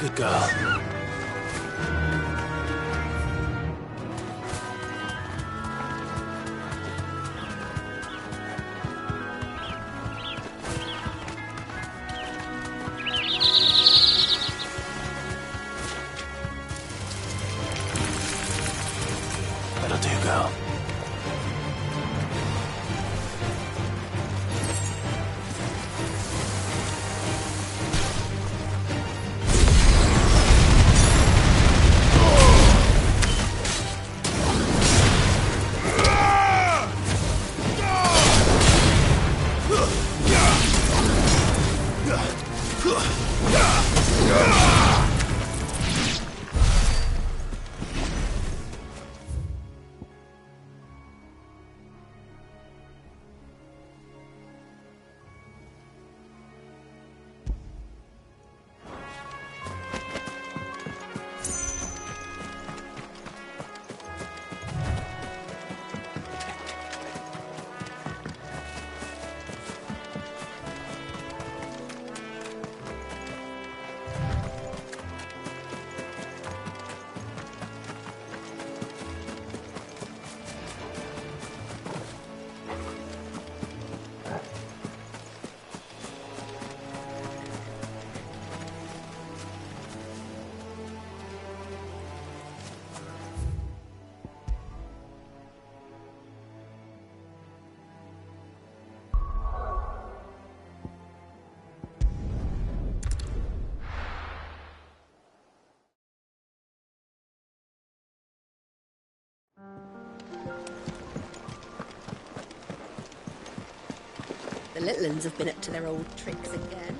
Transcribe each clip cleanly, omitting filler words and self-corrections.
Good girl. That'll do, girl. The little uns have been up to their old tricks again.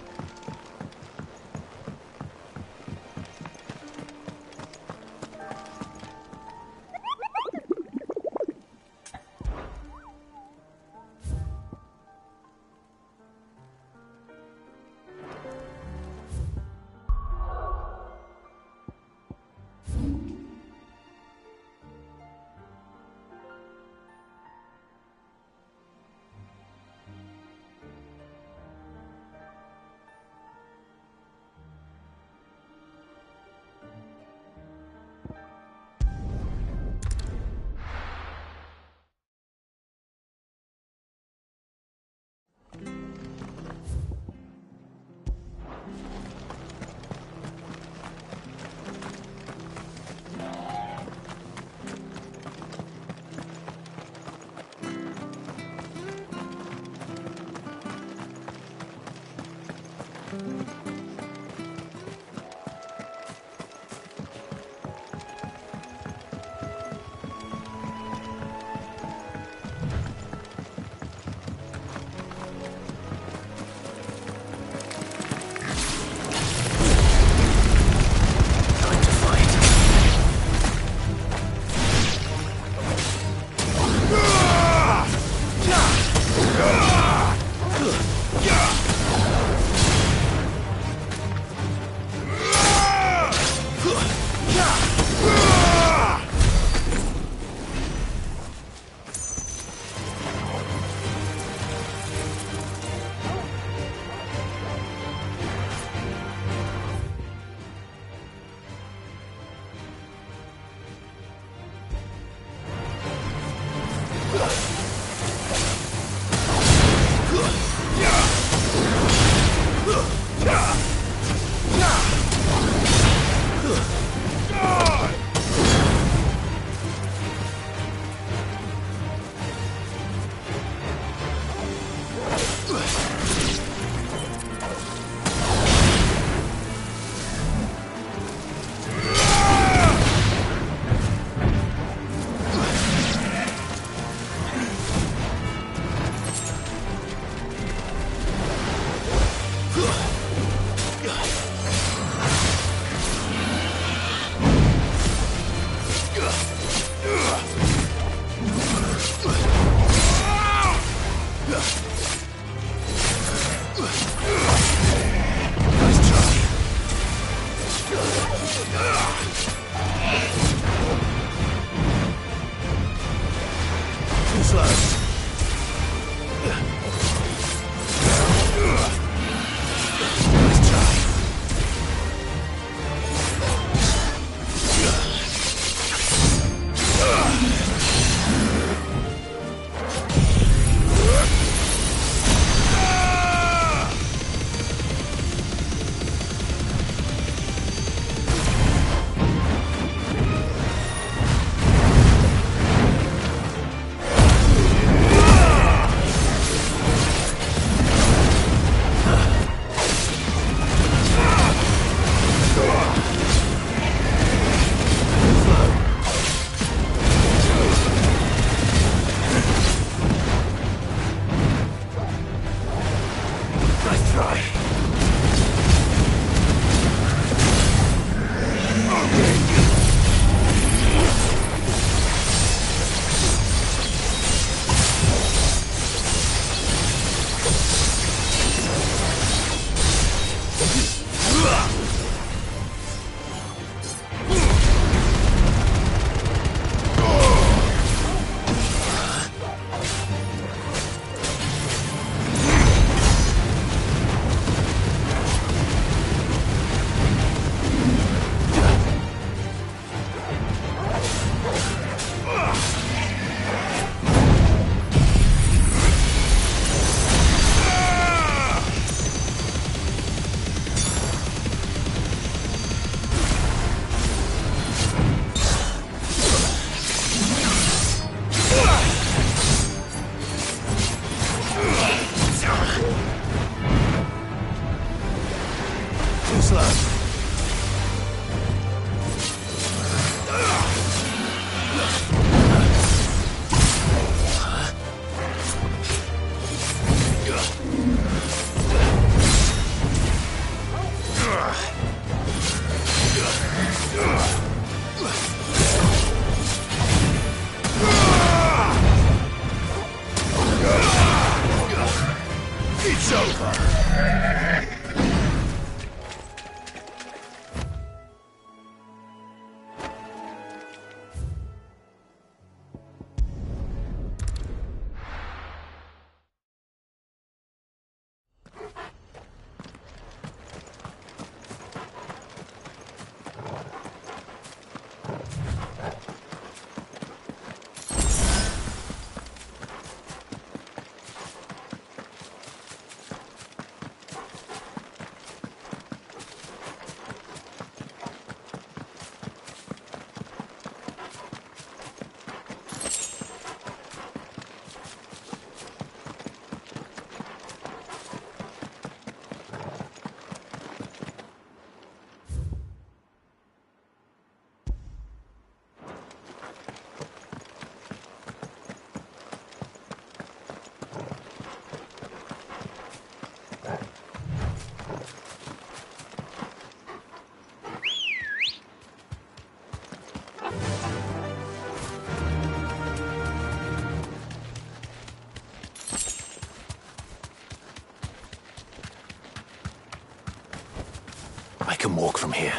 from here.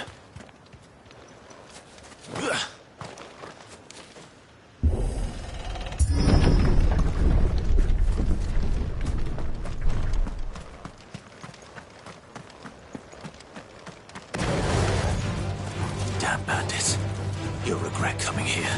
Damn bandits. You'll regret coming here.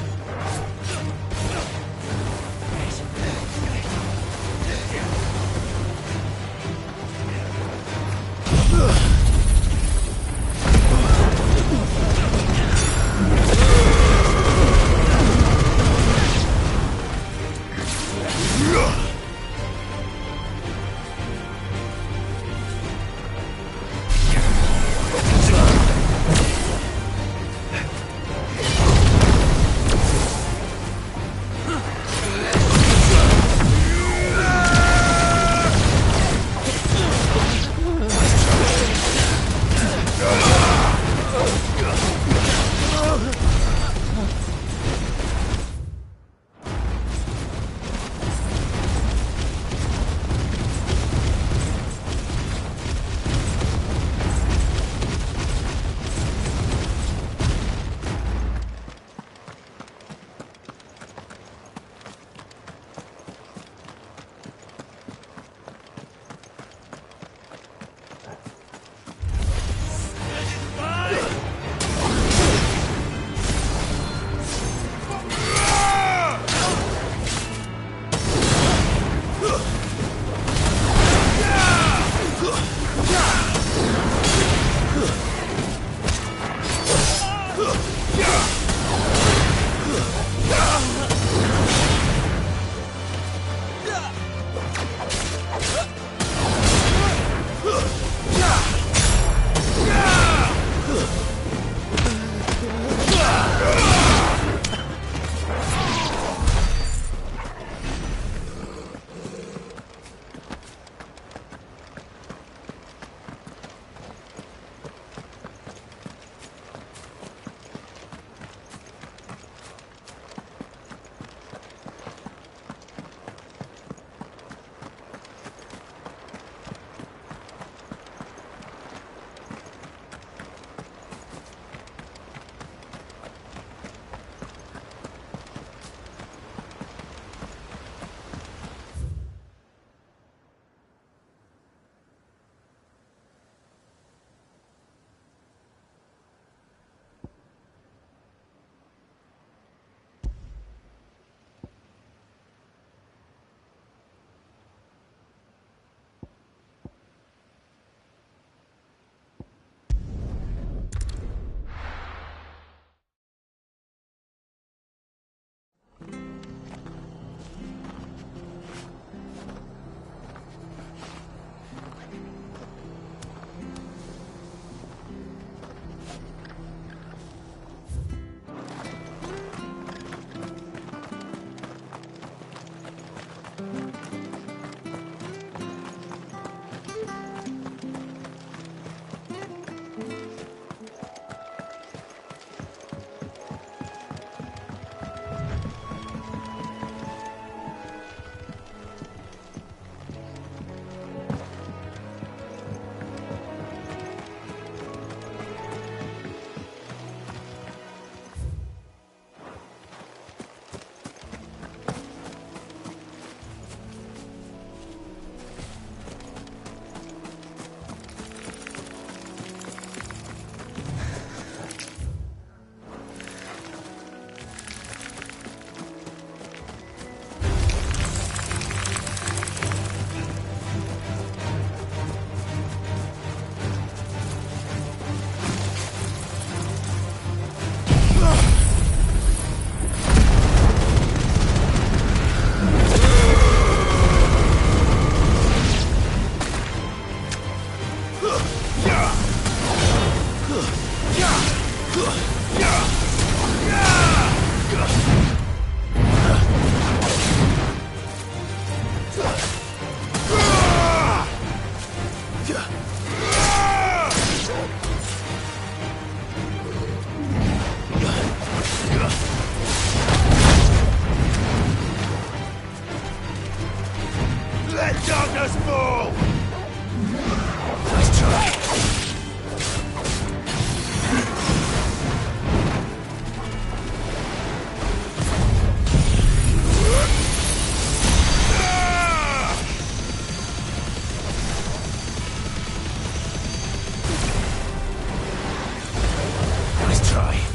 Nice try.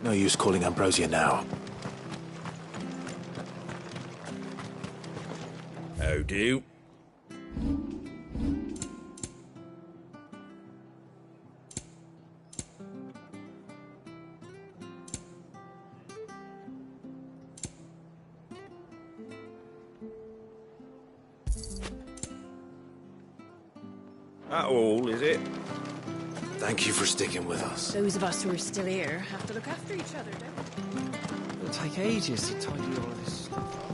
No use calling Ambrosia now. How do? That all, is it? Thank you for sticking with us. Those of us who are still here have to look after each other, don't we? It'll take ages to tidy all of this stuff up.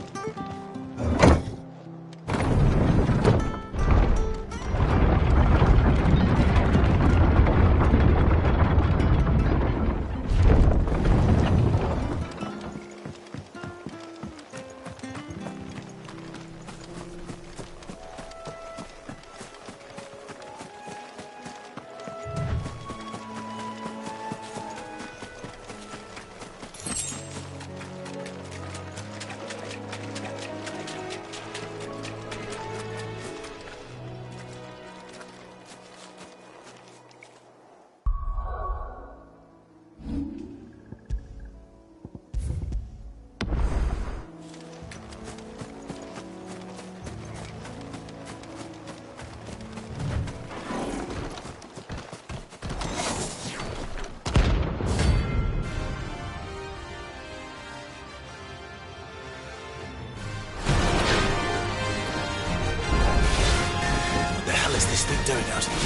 This thing doing out in the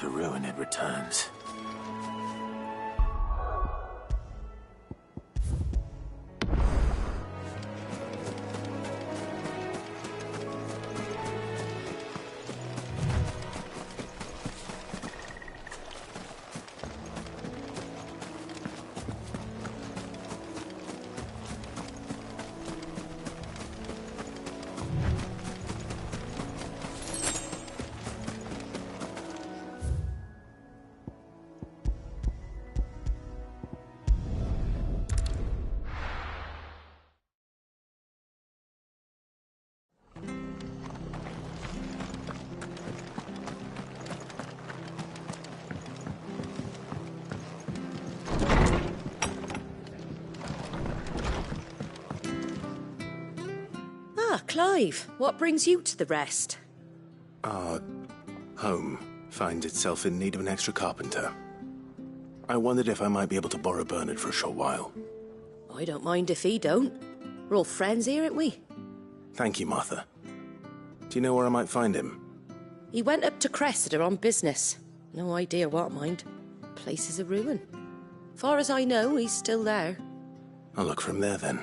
to ruin, it returns. Clive, what brings you to the rest? Our home finds itself in need of an extra carpenter. I wondered if I might be able to borrow Bernard for a short while. I don't mind if he don't. We're all friends here, aren't we? Thank you, Martha. Do you know where I might find him? He went up to Cressida on business. No idea what, mind. Place is a ruin. Far as I know, he's still there. I'll look from there then.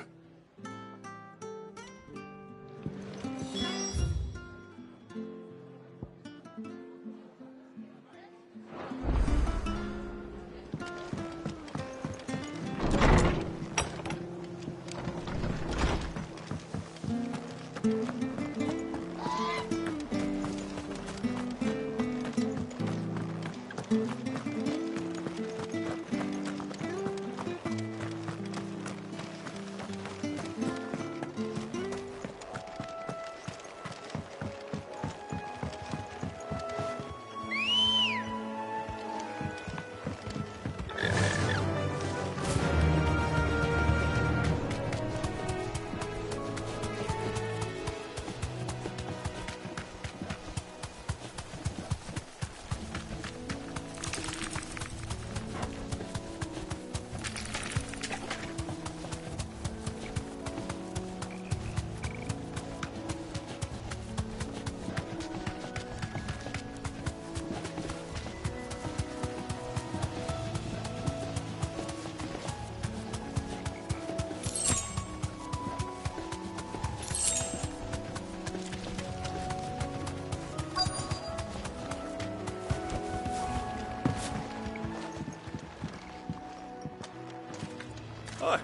Hi.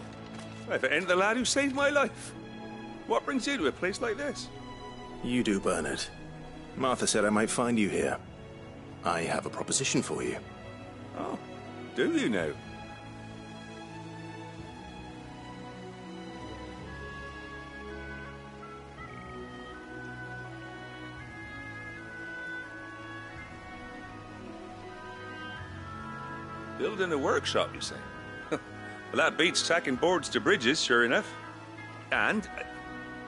If it ain't the lad who saved my life. What brings you to a place like this? You do, Bernard. Martha said I might find you here. I have a proposition for you. Oh, do you now? Building a workshop, you say? Well, that beats tacking boards to bridges, sure enough. And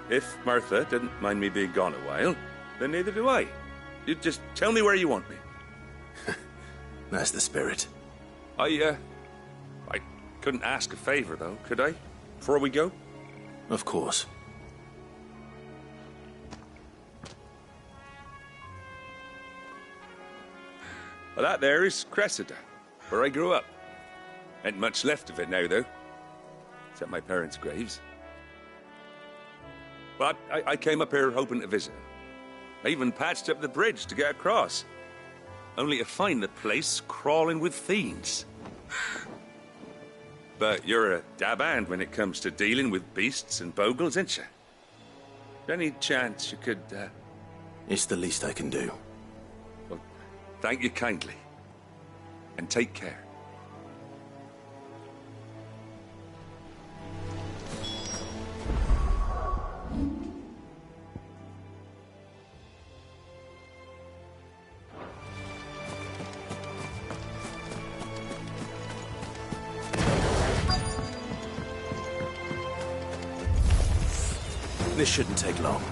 if Martha didn't mind me being gone a while, then neither do I. You just tell me where you want me. That's the spirit. I couldn't ask a favor, though, could I? Before we go? Of course. Well, that there is Cressida, where I grew up. Ain't much left of it now, though. Except my parents' graves. But I came up here hoping to visit. I even patched up the bridge to get across. Only to find the place crawling with fiends. But you're a dab hand when it comes to dealing with beasts and bogles, ain't you? Any chance you could, It's the least I can do. Well, thank you kindly. And take care. This shouldn't take long.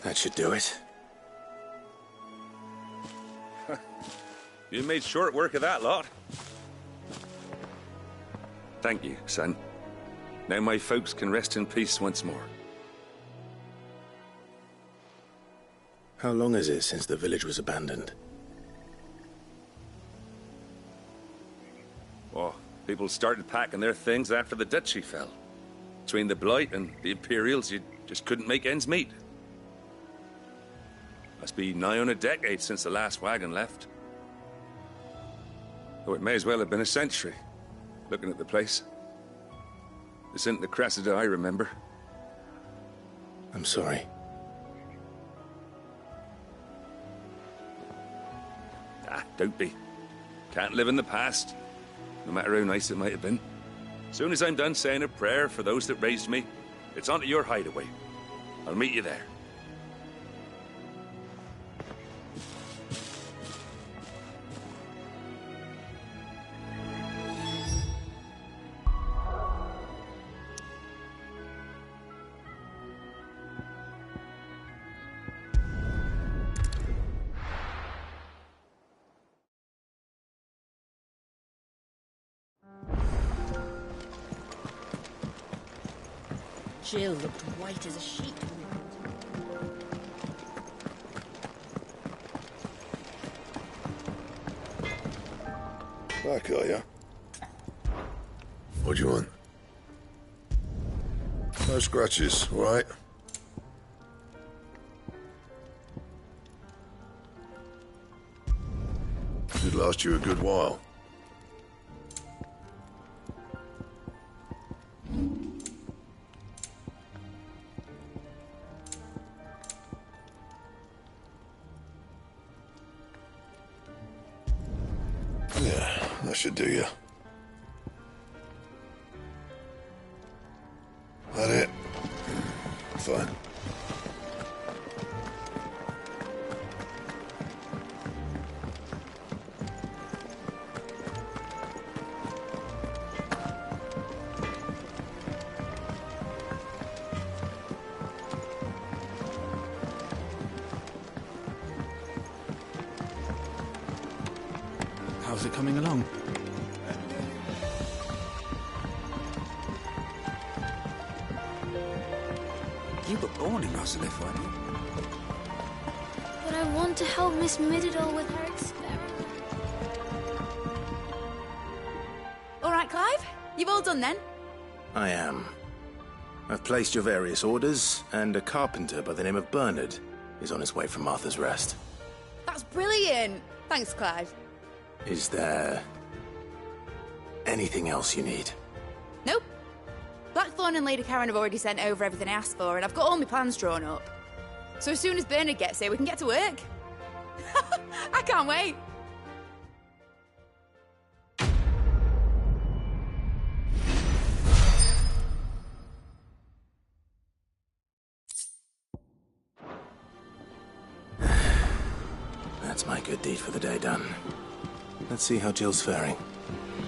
That should do it. You made short work of that lot. Thank you, son. Now my folks can rest in peace once more. How long is it since the village was abandoned? Oh, people started packing their things after the duchy fell. Between the Blight and the Imperials, you just couldn't make ends meet. Must be nigh on a decade since the last wagon left. Though it may as well have been a century, looking at the place. This isn't the Cressida I remember. I'm sorry. Ah, don't be. Can't live in the past, no matter how nice it might have been. Soon as I'm done saying a prayer for those that raised me, it's on to your hideaway. I'll meet you there. Jill looked white as a sheet. Back, are ya? What do you want? No scratches, all right? Should last you a good while. Yeah, that should do you. That it? Fine. How's it coming along? You were born in Rosalith, weren't you? But I want to help Miss Mididol with her experiment. All right, Clive? You've all done then? I am. I've placed your various orders, and a carpenter by the name of Bernard is on his way from Martha's Rest. That's brilliant! Thanks, Clive. Is there anything else you need? Nope. Blackthorn and Lady Karen have already sent over everything I asked for, and I've got all my plans drawn up. So as soon as Bernard gets here, we can get to work. I can't wait. That's my good deed for the day done. Let's see how Jill's faring.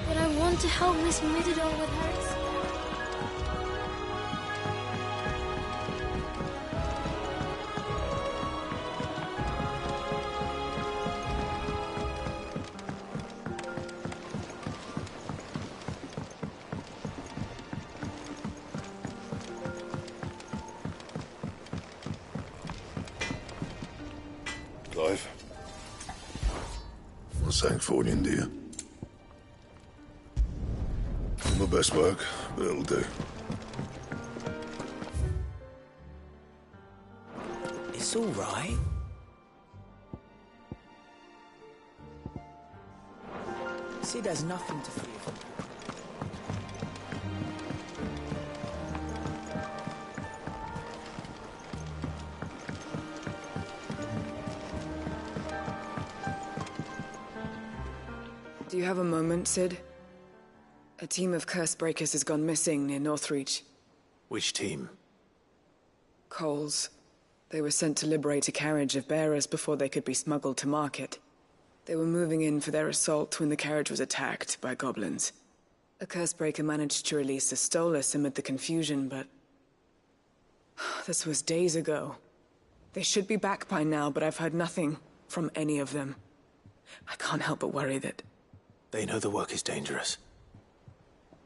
But I want to help Miss Mididol with her experiment. Clive. Not saying for you, do you? My best work, but it'll do. It's all right. See, there's nothing to fear from her. Do you have a moment, Sid? A team of curse breakers has gone missing near Northreach. Which team? Coles. They were sent to liberate a carriage of bearers before they could be smuggled to market. They were moving in for their assault when the carriage was attacked by goblins. A curse breaker managed to release a Stolas amid the confusion, but... this was days ago. They should be back by now, but I've heard nothing from any of them. I can't help but worry that... They know the work is dangerous.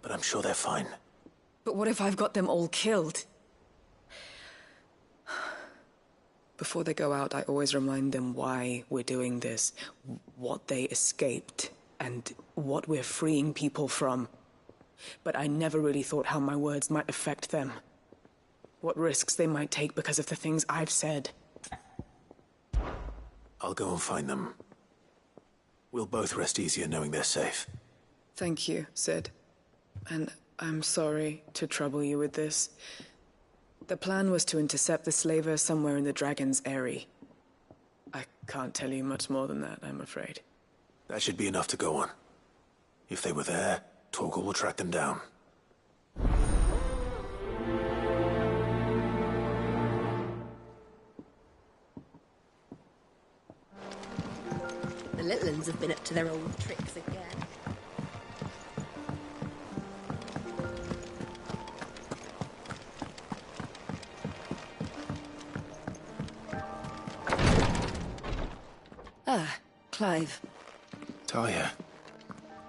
But I'm sure they're fine. But what if I've got them all killed? Before they go out, I always remind them why we're doing this, what they escaped, and what we're freeing people from. But I never really thought how my words might affect them. What risks they might take because of the things I've said. I'll go and find them. We'll both rest easier knowing they're safe. Thank you, Sid. And I'm sorry to trouble you with this. The plan was to intercept the slaver somewhere in the Dragon's Eyrie. I can't tell you much more than that, I'm afraid. That should be enough to go on. If they were there, Torgal will track them down. The little uns have been up to their old tricks again. Ah, Clive. Talia.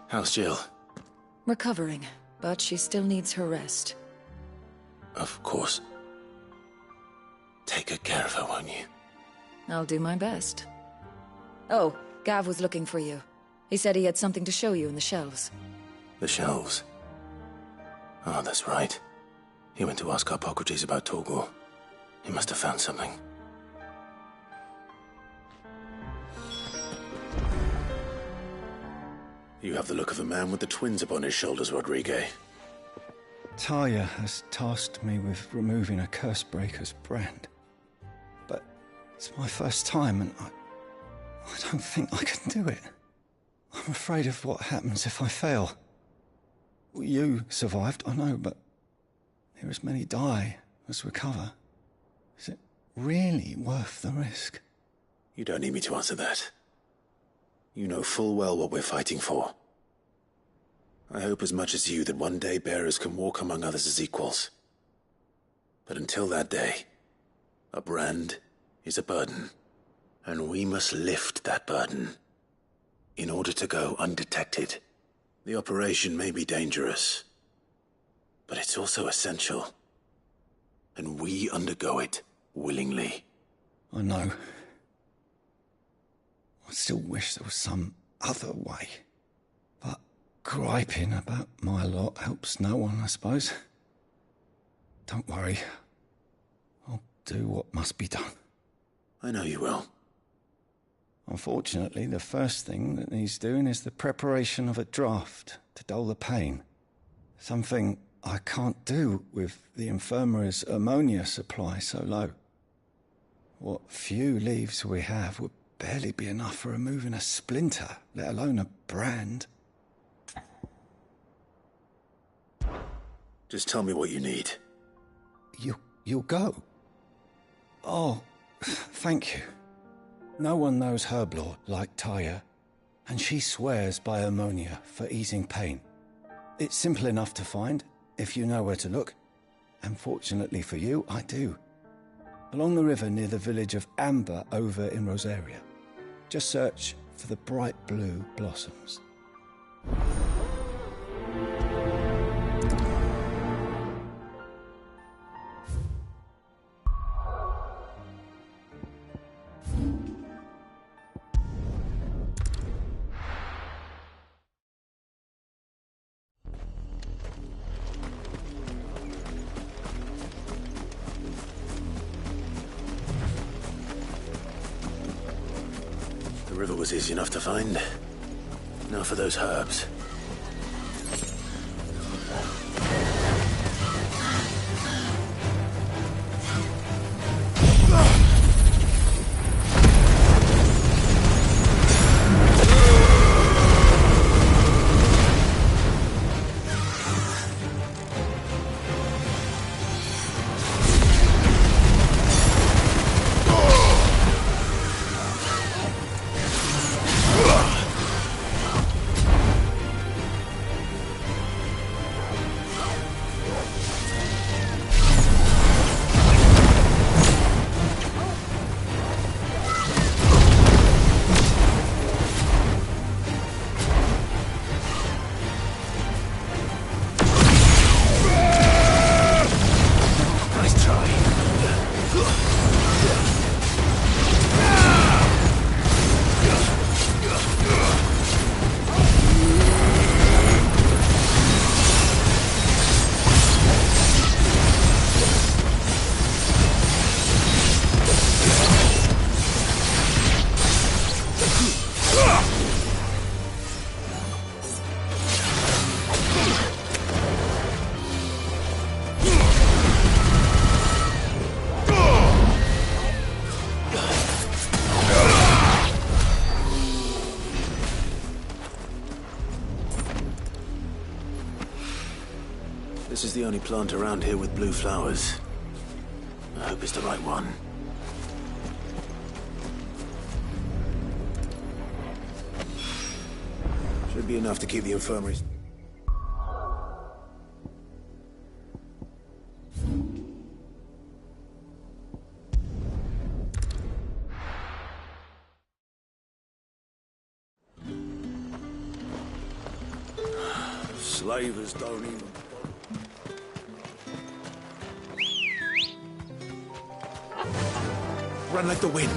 How's Jill? Recovering, but she still needs her rest. Of course. Take good care of her, won't you? I'll do my best. Oh, Gav was looking for you. He said he had something to show you in the shelves. The shelves? Oh, that's right. He went to ask Hippocrates about Torgal. He must have found something. You have the look of a man with the twins upon his shoulders, Rodrigue. Talia has tasked me with removing a Cursebreaker's brand. But it's my first time and I don't think I can do it. I'm afraid of what happens if I fail. You survived, I know, but there as many die as recover. Is it really worth the risk? You don't need me to answer that. You know full well what we're fighting for. I hope as much as you that one day bearers can walk among others as equals. But until that day, a brand is a burden, and we must lift that burden in order to go undetected. The operation may be dangerous, but it's also essential, and we undergo it willingly. I know. I still wish there was some other way. But griping about my lot helps no one, I suppose. Don't worry. I'll do what must be done. I know you will. Unfortunately, the first thing that needs doing is the preparation of a draft to dull the pain. Something I can't do with the infirmary's ammonia supply so low. What few leaves we have would barely be enough for removing a splinter, let alone a brand. Just tell me what you need. You'll go? Oh, thank you. No one knows Herblord like Talia, and she swears by ammonia for easing pain. It's simple enough to find, if you know where to look. And fortunately for you, I do. Along the river near the village of Amber over in Rosaria. Just search for the bright blue blossoms. The river was easy enough to find. Now for those herbs. is the only plant around here with blue flowers. I hope it's the right one. Should be enough to keep the infirmary. Slavers don't even... Run like the wind.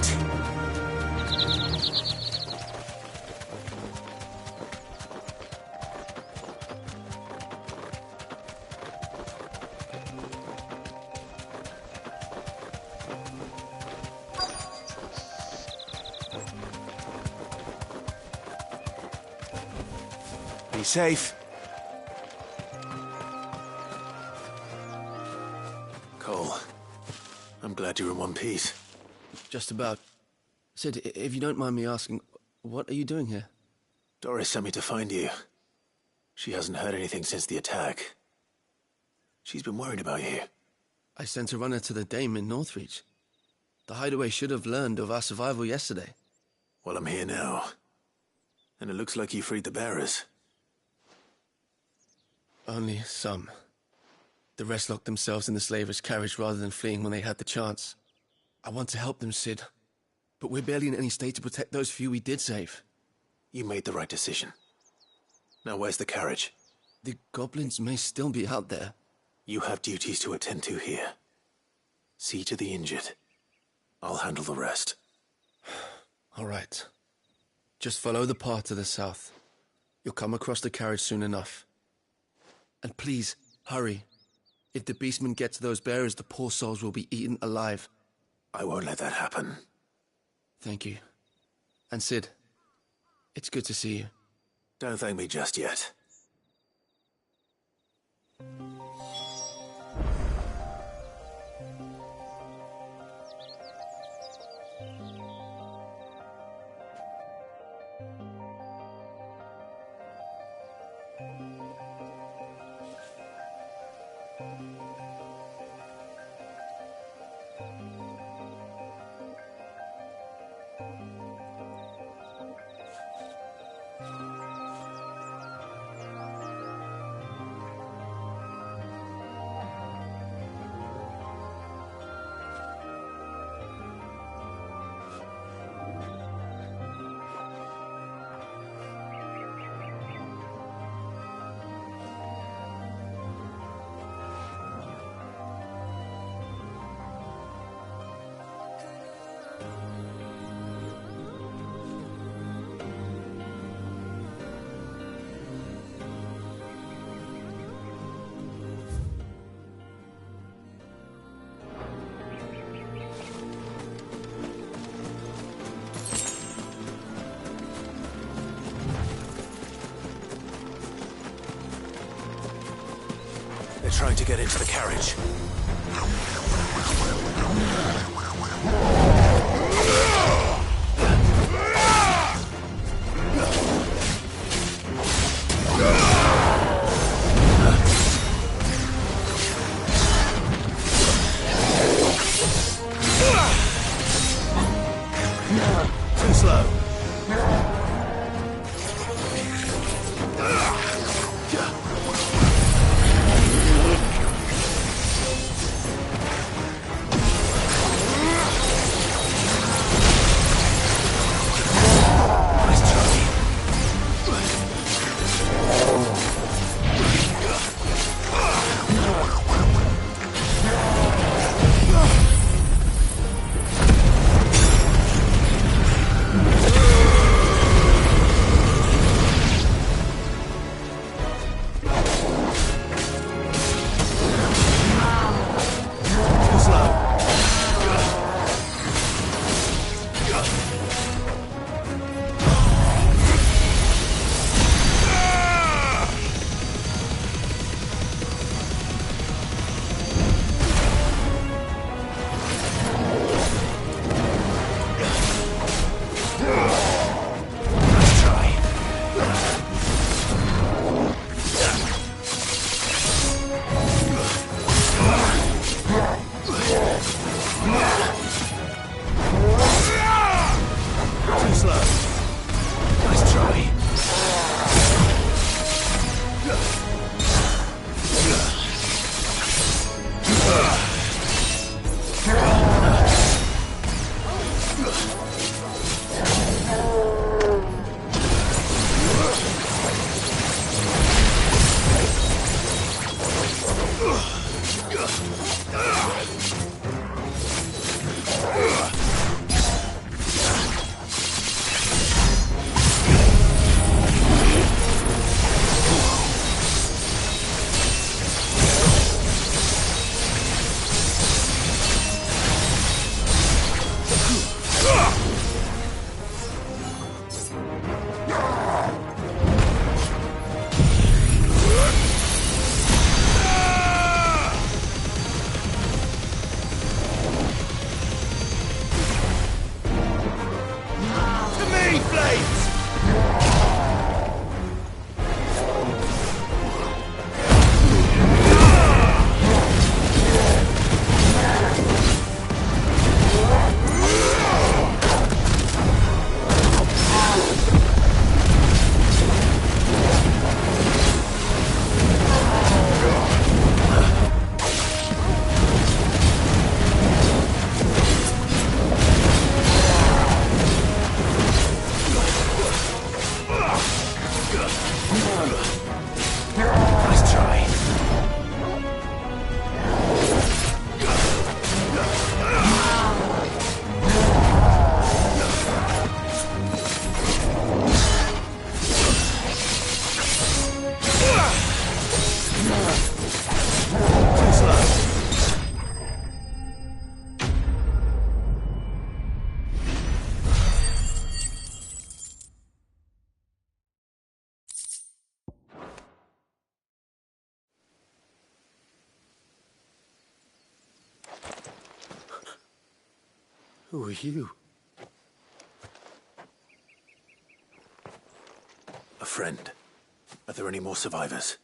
Be safe. Cole, I'm glad you're in one piece. Just about. Sid, if you don't mind me asking, what are you doing here? Doris sent me to find you. She hasn't heard anything since the attack. She's been worried about you. I sent a runner to the Dame in Northreach. The hideaway should have learned of our survival yesterday. Well, I'm here now. And it looks like you freed the bearers. Only some. The rest locked themselves in the slavers' carriage rather than fleeing when they had the chance. I want to help them, Sid. But we're barely in any state to protect those few we did save. You made the right decision. Now where's the carriage? The goblins may still be out there. You have duties to attend to here. See to the injured. I'll handle the rest. All right. Just follow the path to the south. You'll come across the carriage soon enough. And please, hurry. If the beastmen get to those bearers, the poor souls will be eaten alive. I won't let that happen. Thank you. And Sid, it's good to see you. Don't thank me just yet. They're trying to get into the carriage. Too slow. Nice try. Who are you? A friend. Are there any more survivors?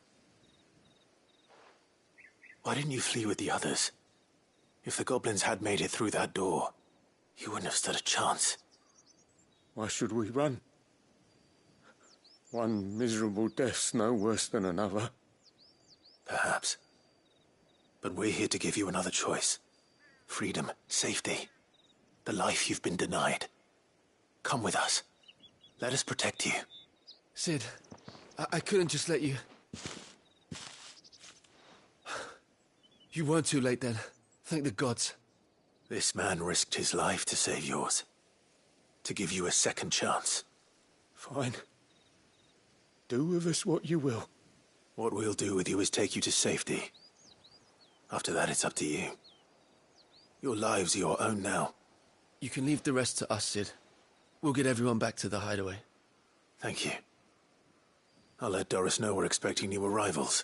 Why didn't you flee with the others? If the goblins had made it through that door, you wouldn't have stood a chance. Why should we run? One miserable death's no worse than another. Perhaps. But we're here to give you another choice. Freedom, safety. The life you've been denied. Come with us. Let us protect you. Sid, I couldn't just let you... You weren't too late then. Thank the gods. This man risked his life to save yours. To give you a second chance. Fine. Do with us what you will. What we'll do with you is take you to safety. After that, it's up to you. Your lives are your own now. You can leave the rest to us, Sid. We'll get everyone back to the hideaway. Thank you. I'll let Doris know we're expecting new arrivals.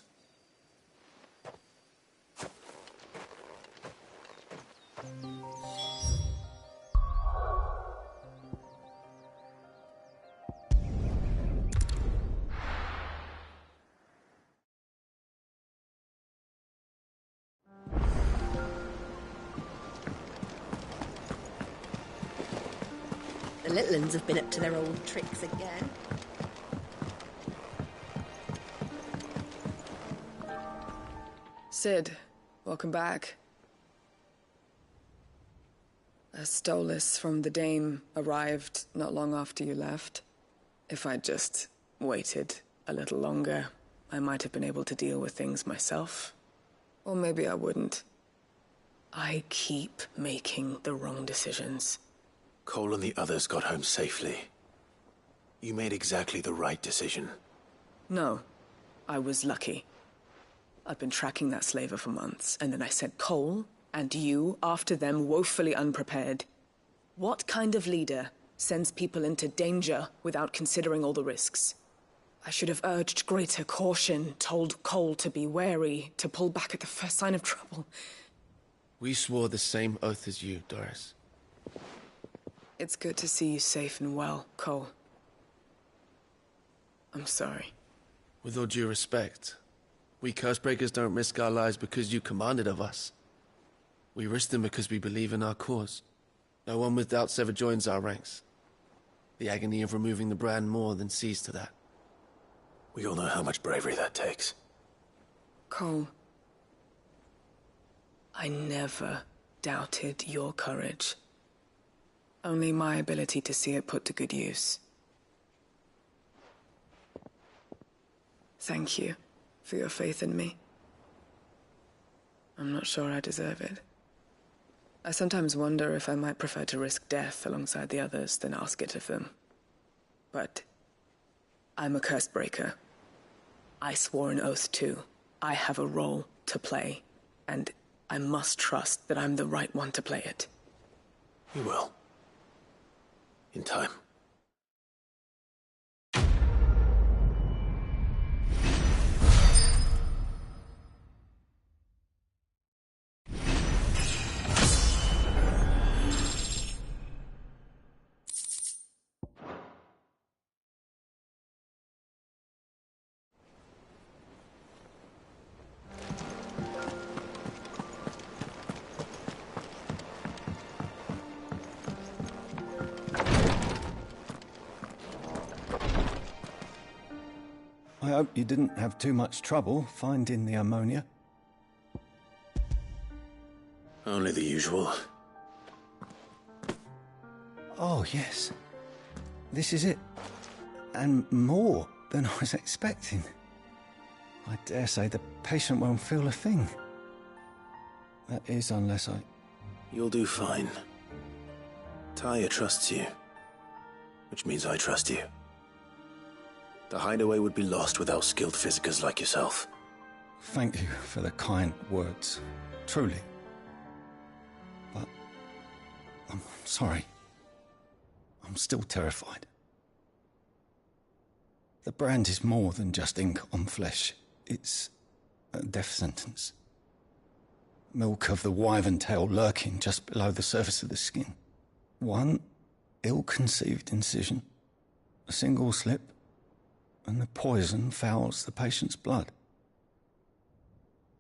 The little uns have been up to their old tricks again. Sid, welcome back. A Stolas from the Dame arrived not long after you left. If I'd just waited a little longer, I might have been able to deal with things myself. Or maybe I wouldn't. I keep making the wrong decisions. Cole and the others got home safely. You made exactly the right decision. No, I was lucky. I've been tracking that slaver for months, and then I sent Cole and you after them woefully unprepared. What kind of leader sends people into danger without considering all the risks? I should have urged greater caution, told Cole to be wary, to pull back at the first sign of trouble. We swore the same oath as you, Doris. It's good to see you safe and well, Cole. I'm sorry. With all due respect, we Cursebreakers don't risk our lives because you commanded of us. We risk them because we believe in our cause. No one with doubts ever joins our ranks. The agony of removing the brand more than sees to that. We all know how much bravery that takes. Cole, I never doubted your courage. Only my ability to see it put to good use. Thank you for your faith in me. I'm not sure I deserve it. I sometimes wonder if I might prefer to risk death alongside the others than ask it of them. But I'm a Cursebreaker. I swore an oath too. I have a role to play, and I must trust that I'm the right one to play it. You will. In time. hope you didn't have too much trouble finding the ammonia. Only the usual. Oh, yes. This is it. And more than I was expecting. I dare say the patient won't feel a thing. That is, unless I... You'll do fine. Taya trusts you, which means I trust you. The hideaway would be lost without skilled physicers like yourself. Thank you for the kind words. Truly. But... I'm sorry. I'm still terrified. The brand is more than just ink on flesh. It's a death sentence. Milk of the wyvern tail lurking just below the surface of the skin. One ill-conceived incision, a single slip, and the poison fouls the patient's blood.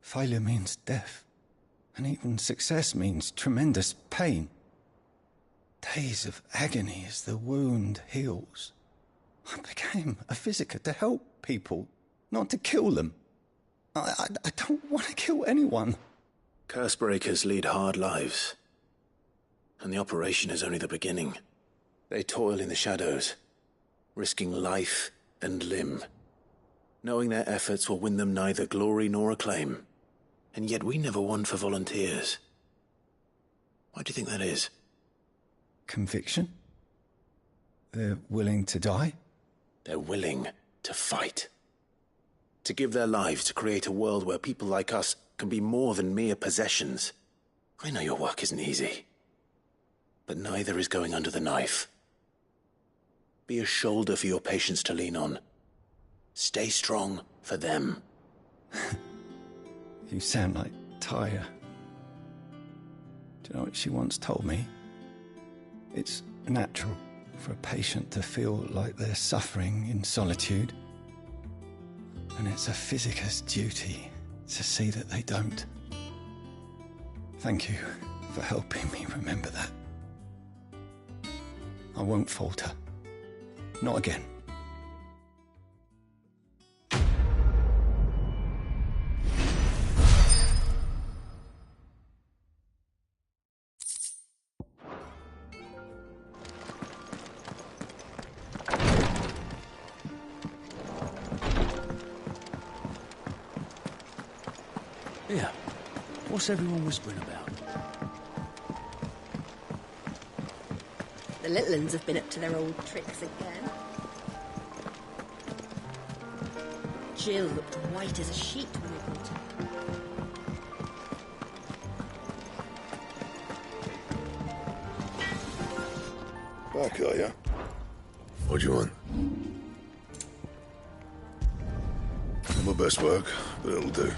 Failure means death, and even success means tremendous pain. Days of agony as the wound heals. I became a physiker to help people, not to kill them. I don't want to kill anyone. Cursebreakers lead hard lives. And the operation is only the beginning. They toil in the shadows, risking life and limb, knowing their efforts will win them neither glory nor acclaim. And yet we never won for volunteers. Why do you think that is? Conviction? They're willing to die? They're willing to fight. To give their lives to create a world where people like us can be more than mere possessions. I know your work isn't easy. But neither is going under the knife. Be a shoulder for your patients to lean on. Stay strong for them. You sound like Taya. Do you know what she once told me? It's natural for a patient to feel like they're suffering in solitude. And it's a physiker's duty to see that they don't. Thank you for helping me remember that. I won't falter. Not again. Yeah. What's everyone whispering about? The little uns have been up to their old tricks again. Jill looked white as a sheet when we got her. Back, are ya? What do you want? Not my best work, but it'll do.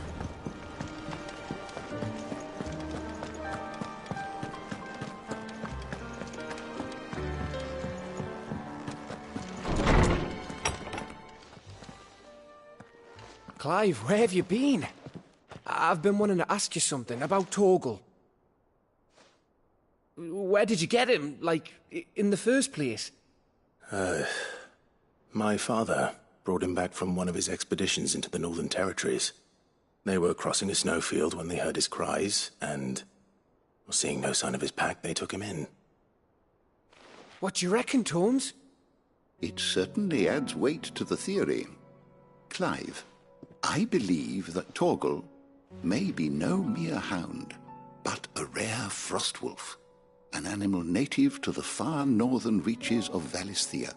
Clive, where have you been? I've been wanting to ask you something about Torgal. Where did you get him, like, in the first place? My father brought him back from one of his expeditions into the Northern Territories. They were crossing a snowfield when they heard his cries, and, seeing no sign of his pack, they took him in. What do you reckon, Tones? It certainly adds weight to the theory. Clive, I believe that Torgal may be no mere hound, but a rare frostwolf, an animal native to the far northern reaches of Valisthea.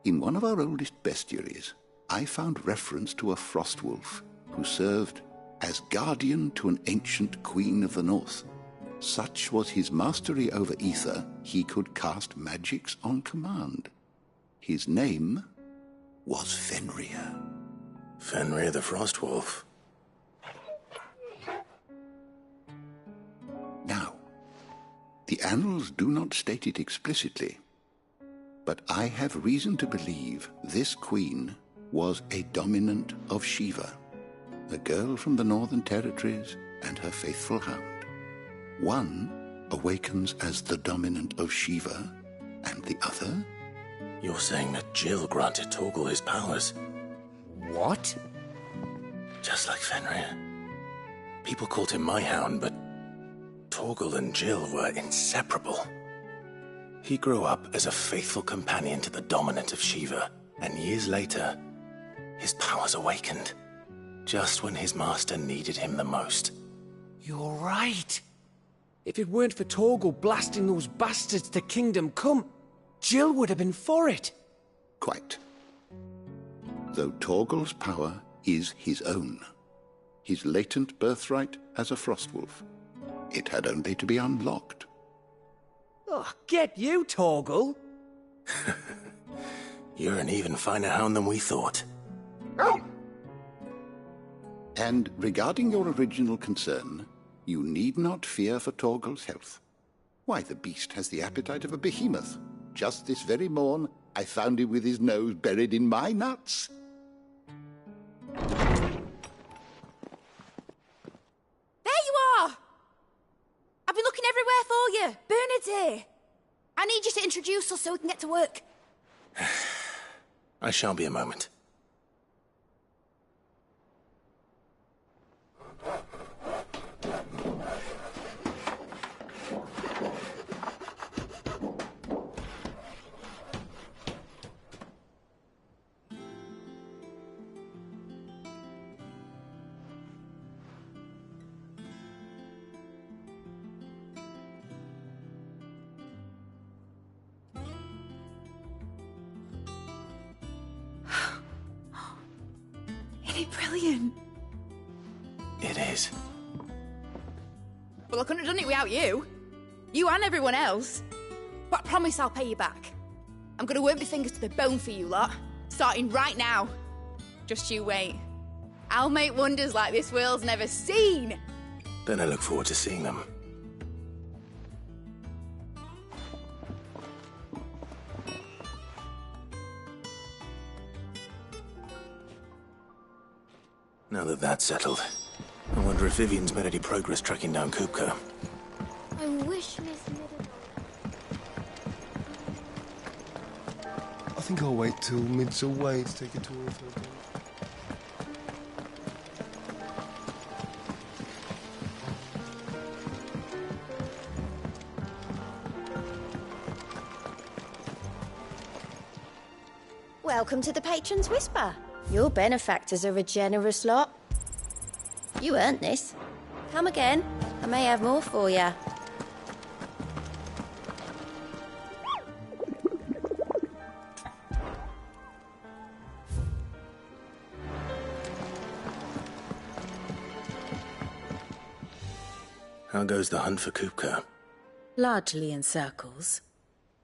In one of our oldest bestiaries, I found reference to a frostwolf who served as guardian to an ancient queen of the north. Such was his mastery over ether, he could cast magics on command. His name was Fenrir. Fenrir the Frostwolf. Now, the annals do not state it explicitly, but I have reason to believe this queen was a dominant of Shiva, a girl from the Northern Territories and her faithful hound. One awakens as the dominant of Shiva, and the other? You're saying that Jill granted Torgal his powers? What? Just like Fenrir. People called him my hound, but Torgal and Jill were inseparable. He grew up as a faithful companion to the dominant of Shiva, and years later, his powers awakened, just when his master needed him the most. You're right. If it weren't for Torgal blasting those bastards to Kingdom Come, Jill would have been for it. Quite. Though Torgal's power is his own, his latent birthright as a Frostwolf. It had only to be unlocked. Oh, get you, Torgal! You're an even finer hound than we thought. And regarding your original concern, you need not fear for Torgal's health. Why, the beast has the appetite of a behemoth. Just this very morn, I found him with his nose buried in my nuts. There you are! I've been looking everywhere for you. Bernard's here. I need you to introduce us so we can get to work. I shall be a moment. Brilliant. It is. Well, I couldn't have done it without you. You and everyone else. But I promise I'll pay you back. I'm gonna work my fingers to the bone for you lot, starting right now. Just you wait. I'll make wonders like this world's never seen. Then I look forward to seeing them. Now that that's settled, I wonder if Vivian's made any progress tracking down Kupka. I wish Miss Middle... I think I'll wait till Mid's away to take it to her. Welcome to the Patron's Whisper. Your benefactors are a generous lot. You earned this. Come again. I may have more for you. How goes the hunt for Kupka? Largely in circles.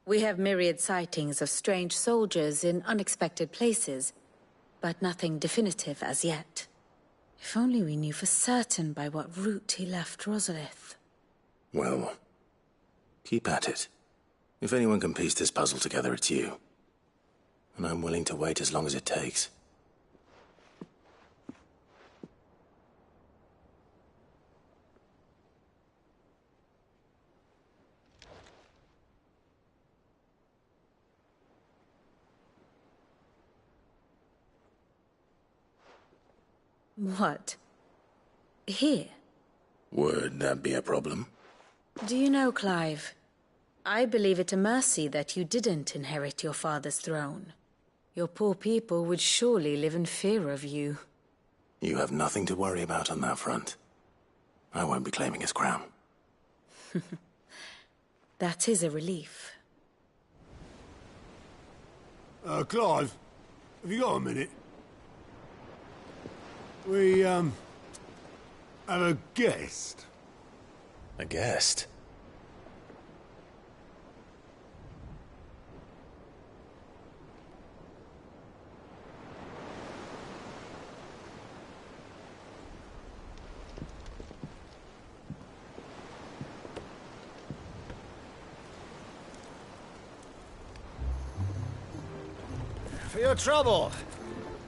We have myriad sightings of strange soldiers in unexpected places, but nothing definitive as yet. If only we knew for certain by what route he left Rosalith. Well, keep at it. If anyone can piece this puzzle together, it's you. And I'm willing to wait as long as it takes. What? Here? Would that be a problem? Do you know, Clive? I believe it a mercy that you didn't inherit your father's throne. Your poor people would surely live in fear of you. You have nothing to worry about on that front. I won't be claiming his crown. That is a relief. Clive, have you got a minute? We, have a guest. A guest? For your trouble.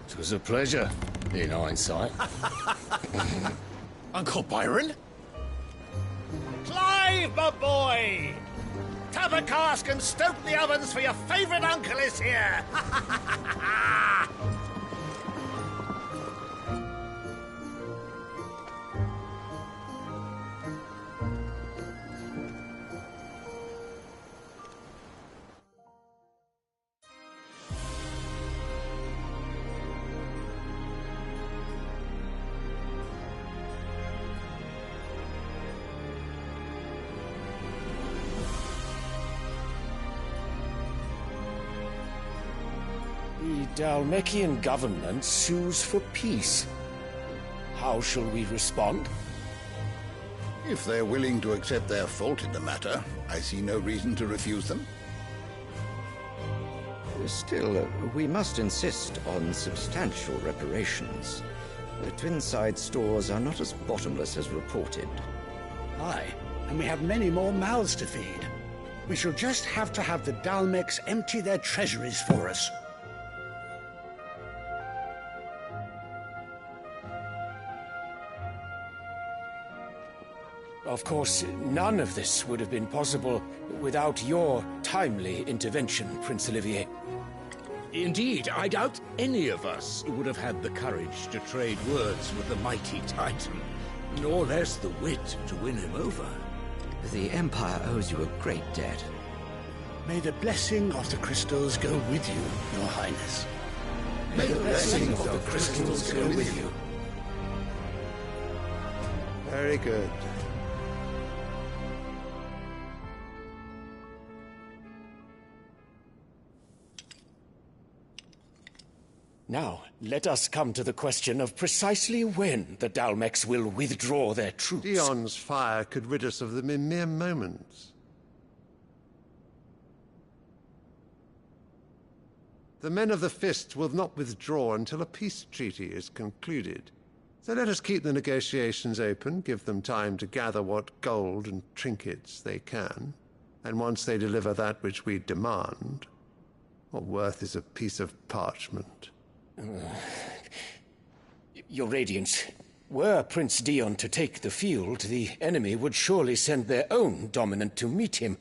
It was a pleasure, in hindsight. Uncle Byron? Clive, my boy! Tap a cask and stoke the ovens for your favourite uncle is here! The Dalmekian government sues for peace. How shall we respond? If they're willing to accept their fault in the matter, I see no reason to refuse them. Still, we must insist on substantial reparations. The Twinside stores are not as bottomless as reported. Aye, and we have many more mouths to feed. We shall just have to have the Dalmeks empty their treasuries for us. Of course, none of this would have been possible without your timely intervention, Prince Olivier. Indeed, I doubt any of us would have had the courage to trade words with the mighty Titan, nor less the wit to win him over. The Empire owes you a great debt. May the blessing of the crystals go with you, Your Highness. May the blessing of the crystals go with you. Very good. Now, let us come to the question of precisely when the Dalmeks will withdraw their troops. Dion's fire could rid us of them in mere moments. The men of the Fist will not withdraw until a peace treaty is concluded. So let us keep the negotiations open, give them time to gather what gold and trinkets they can, and once they deliver that which we demand, what worth is a piece of parchment? Your Radiance, were Prince Dion to take the field, the enemy would surely send their own dominant to meet him.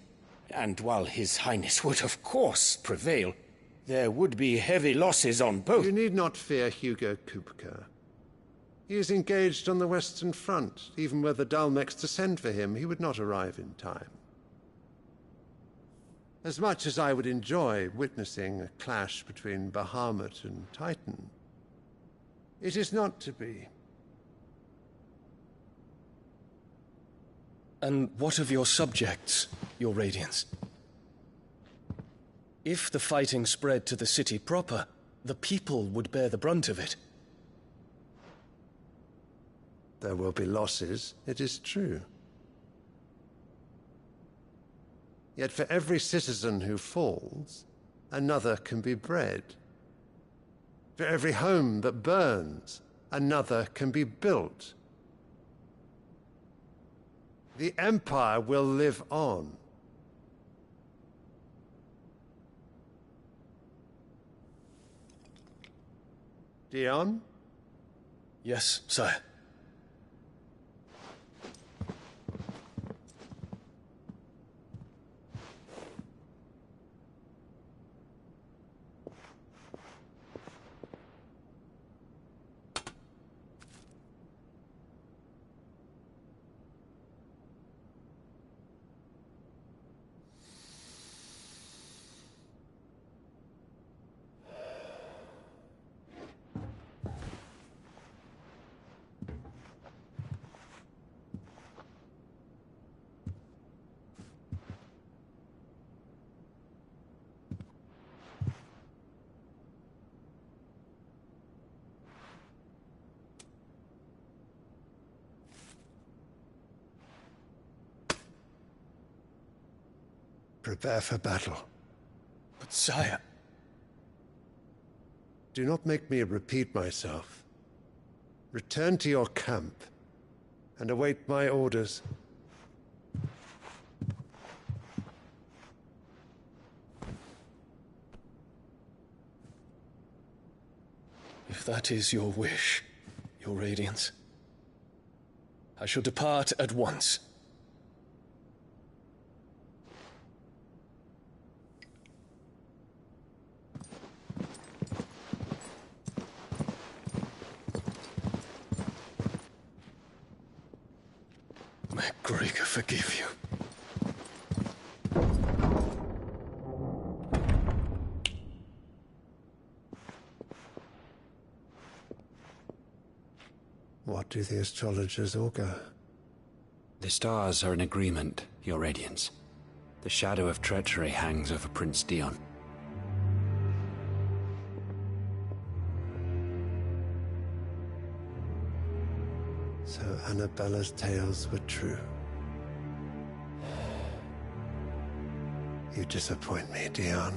And while His Highness would of course prevail, there would be heavy losses on both. You need not fear Hugo Kupka. He is engaged on the Western Front. Even were the Dalmeks to send for him, he would not arrive in time. As much as I would enjoy witnessing a clash between Bahamut and Titan, it is not to be. And what of your subjects, Your Radiance? If the fighting spread to the city proper, the people would bear the brunt of it. There will be losses, it is true. Yet for every citizen who falls, another can be bred. For every home that burns, another can be built. The Empire will live on. Dion? Yes, sire. Prepare for battle. But sire... Do not make me repeat myself. Return to your camp and await my orders. If that is your wish, Your Radiance, I shall depart at once. May Gregor forgive you. What do the astrologers augur? The stars are in agreement, Your Radiance. The shadow of treachery hangs over Prince Dion. Annabella's tales were true. You disappoint me, Dion.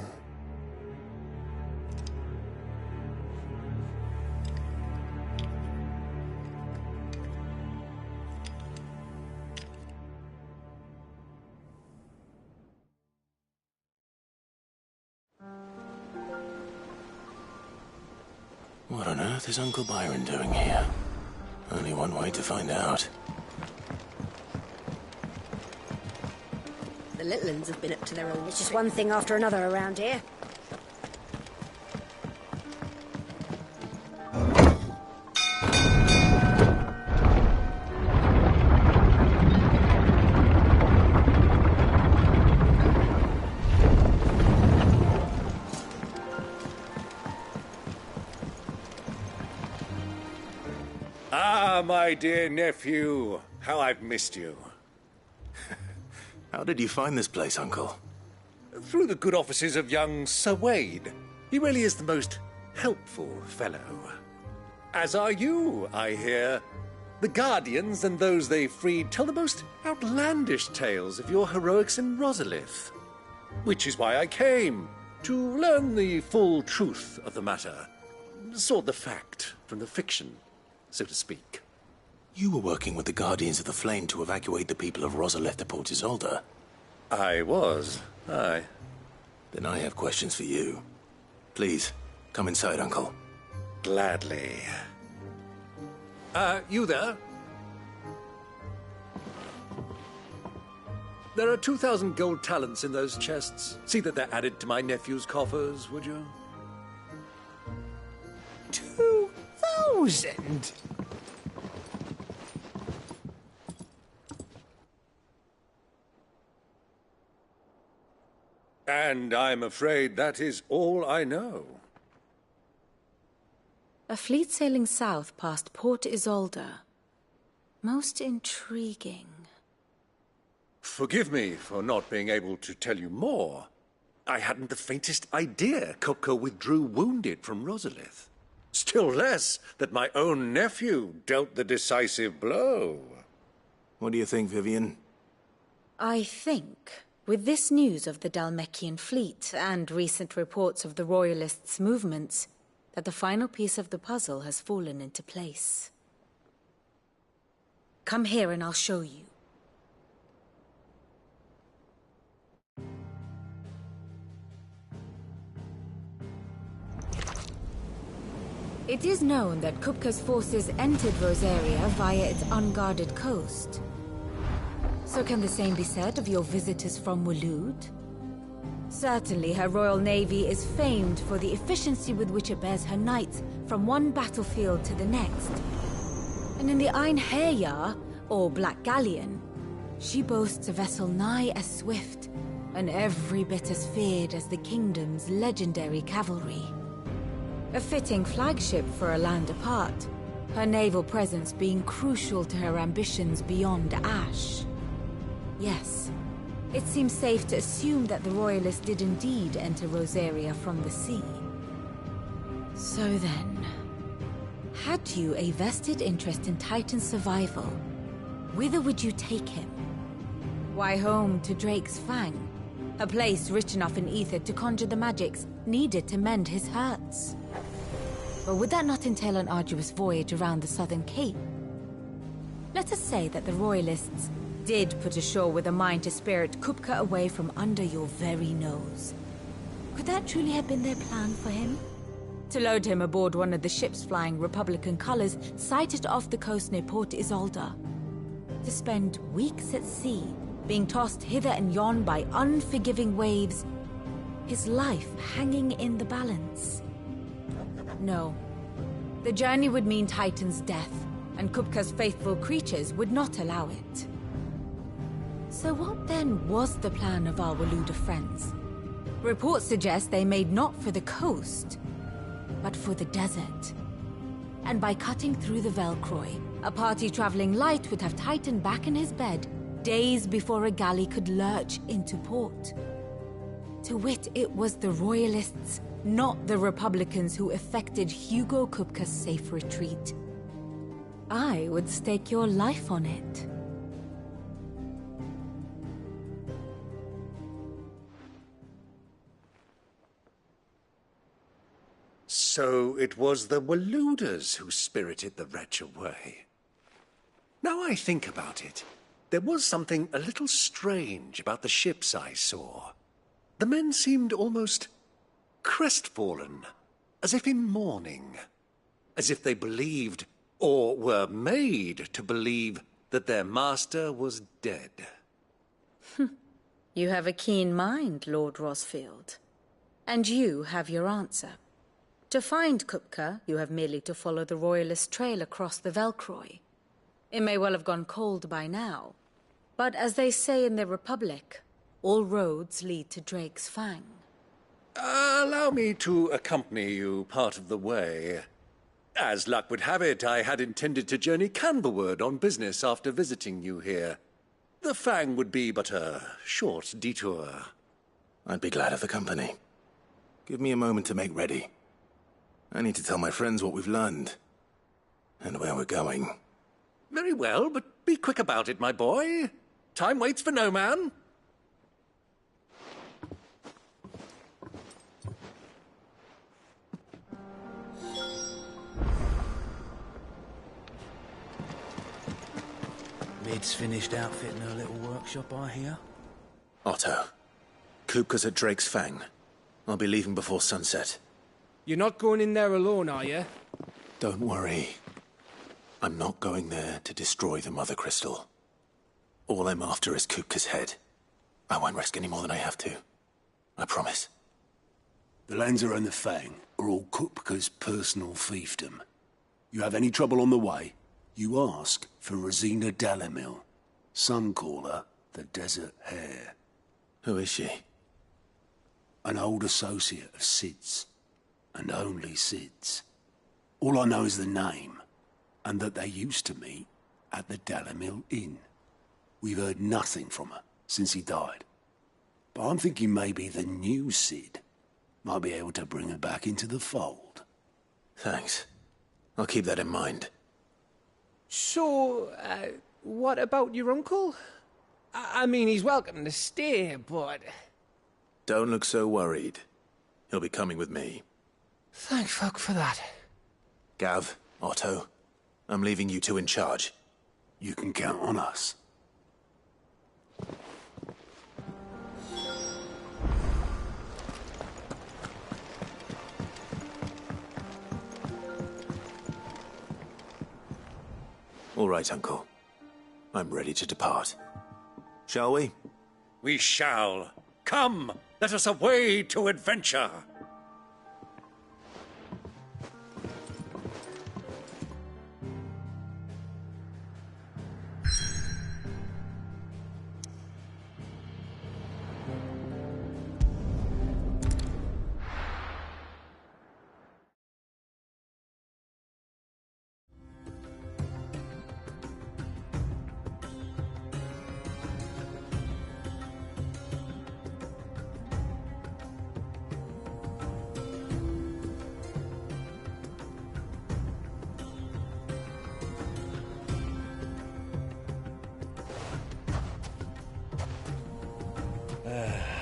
What on earth is Uncle Byron doing here? Only one way to find out. The little ones have been up to their old... It's just one thing after another around here. Ah, my dear nephew. How I've missed you. How did you find this place, Uncle? Through the good offices of young Sir Wade. He really is the most helpful fellow. As are you, I hear. The Guardians and those they freed tell the most outlandish tales of your heroics in Rosalith. Which is why I came, to learn the full truth of the matter. Sort the fact from the fiction, so to speak. You were working with the Guardians of the Flame to evacuate the people of Rosalith to Port Isolde. I was, aye. Then I have questions for you. Please, come inside, Uncle. Gladly. You there? There are 2,000 gold talents in those chests. See that they're added to my nephew's coffers, would you? 2,000? And I'm afraid that is all I know. A fleet sailing south past Port Isolde. Most intriguing. Forgive me for not being able to tell you more. I hadn't the faintest idea Kupka withdrew wounded from Rosalith. Still less that my own nephew dealt the decisive blow. What do you think, Vivian? I think, with this news of the Dhalmekian fleet and recent reports of the Royalists' movements, that the final piece of the puzzle has fallen into place. Come here and I'll show you. It is known that Kupka's forces entered Rosaria via its unguarded coast. So can the same be said of your visitors from Waloed? Certainly her Royal Navy is famed for the efficiency with which it bears her knights from one battlefield to the next. And in the Einherjar, or Black Galleon, she boasts a vessel nigh as swift, and every bit as feared as the kingdom's legendary cavalry. A fitting flagship for a land apart, her naval presence being crucial to her ambitions beyond Ash. Yes, it seems safe to assume that the Royalists did indeed enter Rosaria from the sea. So then, had you a vested interest in Titan's survival, whither would you take him? Why, home to Drake's Fang, a place rich enough in ether to conjure the magics needed to mend his hurts. But would that not entail an arduous voyage around the southern cape? Let us say that the Royalists did put ashore with a mind to spirit Kupka away from under your very nose. Could that truly have been their plan for him? To load him aboard one of the ships flying Republican colors sighted off the coast near Port Isolde. To spend weeks at sea, being tossed hither and yon by unforgiving waves, his life hanging in the balance. No. The journey would mean Titan's death, and Kupka's faithful creatures would not allow it. So what then was the plan of our Waluda friends? Reports suggest they made not for the coast, but for the desert. And by cutting through the Velcroy, a party traveling light would have Titan back in his bed days before a galley could lurch into port. To wit, it was the Royalists, not the Republicans, who effected Hugo Kupka's safe retreat. I would stake your life on it. So it was the Waluders who spirited the wretch away. Now I think about it, there was something a little strange about the ships I saw. The men seemed almost crestfallen, as if in mourning, as if they believed, or were made to believe, that their master was dead. You have a keen mind, Lord Rosfield. And you have your answer. To find Kupka, you have merely to follow the Royalist trail across the Velcroy. It may well have gone cold by now, but as they say in the Republic, all roads lead to Drake's Fang. Allow me to accompany you part of the way. As luck would have it, I had intended to journey Canberward on business after visiting you here. The Fang would be but a short detour. I'd be glad of the company. Give me a moment to make ready. I need to tell my friends what we've learned, and where we're going. Very well, but be quick about it, my boy. Time waits for no man. Mid's finished outfitting her little workshop, I hear. Otto, Kupka's at Drake's Fang. I'll be leaving before sunset. You're not going in there alone, are you? Don't worry. I'm not going there to destroy the Mother Crystal. All I'm after is Kupka's head. I won't risk any more than I have to. I promise. The Lancer and the Fang are all Kupka's personal fiefdom. You have any trouble on the way, you ask for Rosina Dalamil. Some call her the Desert Hare. Who is she? An old associate of Sid's. And only Sid's. All I know is the name, and that they used to meet at the Dalamil Inn. We've heard nothing from her since he died. But I'm thinking maybe the new Sid might be able to bring her back into the fold. Thanks. I'll keep that in mind. So, what about your uncle? I mean, he's welcome to stay, but... Don't look so worried. He'll be coming with me. Thank fuck for that. Gav, Otto, I'm leaving you two in charge. You can count on us. All right, Uncle. I'm ready to depart. Shall we? We shall. Come, let us away to adventure.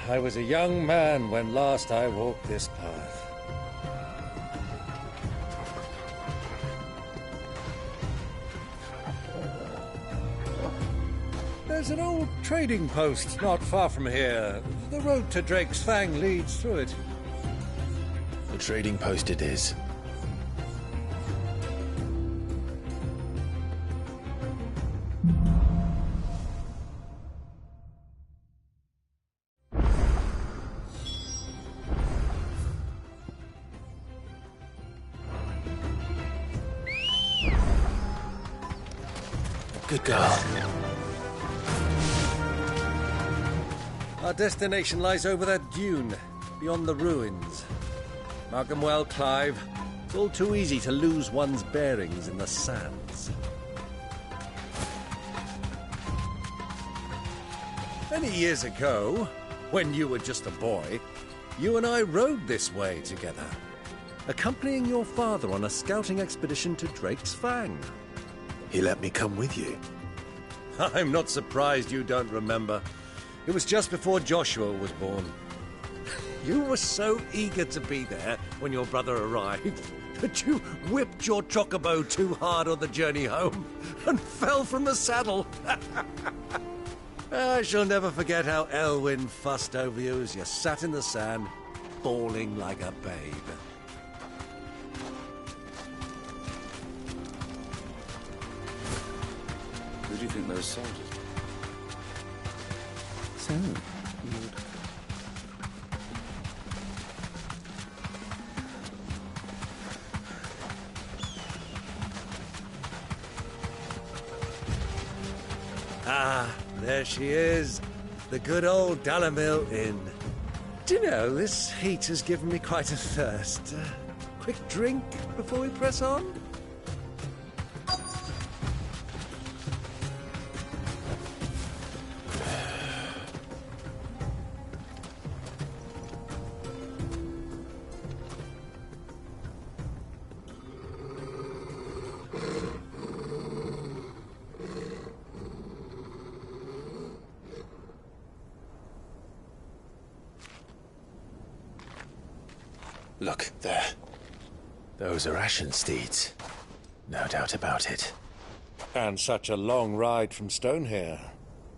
I was a young man when last I walked this path. There's an old trading post not far from here. The road to Drake's Fang leads through it. The trading post it is. Good girl. Our destination lies over that dune, beyond the ruins. Mark them well, Clive. It's all too easy to lose one's bearings in the sands. Many years ago, when you were just a boy, you and I rode this way together, accompanying your father on a scouting expedition to Drake's Fang. He let me come with you. I'm not surprised you don't remember. It was just before Joshua was born. You were so eager to be there when your brother arrived that you whipped your chocobo too hard on the journey home and fell from the saddle. I shall never forget how Elwyn fussed over you as you sat in the sand, bawling like a babe. Who do you think those soldiers are? So, Ah, there she is. The good old Dalamil Inn. Do you know, this heat has given me quite a thirst. Quick drink before we press on? look, there. Those are Ashen steeds. No doubt about it. And such a long ride from Stonehair.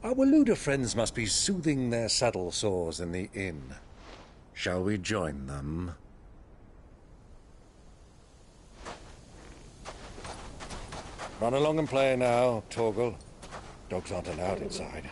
Our Waluda friends must be soothing their saddle sores in the inn. Shall we join them? Run along and play now, Torgal. Dogs aren't allowed inside.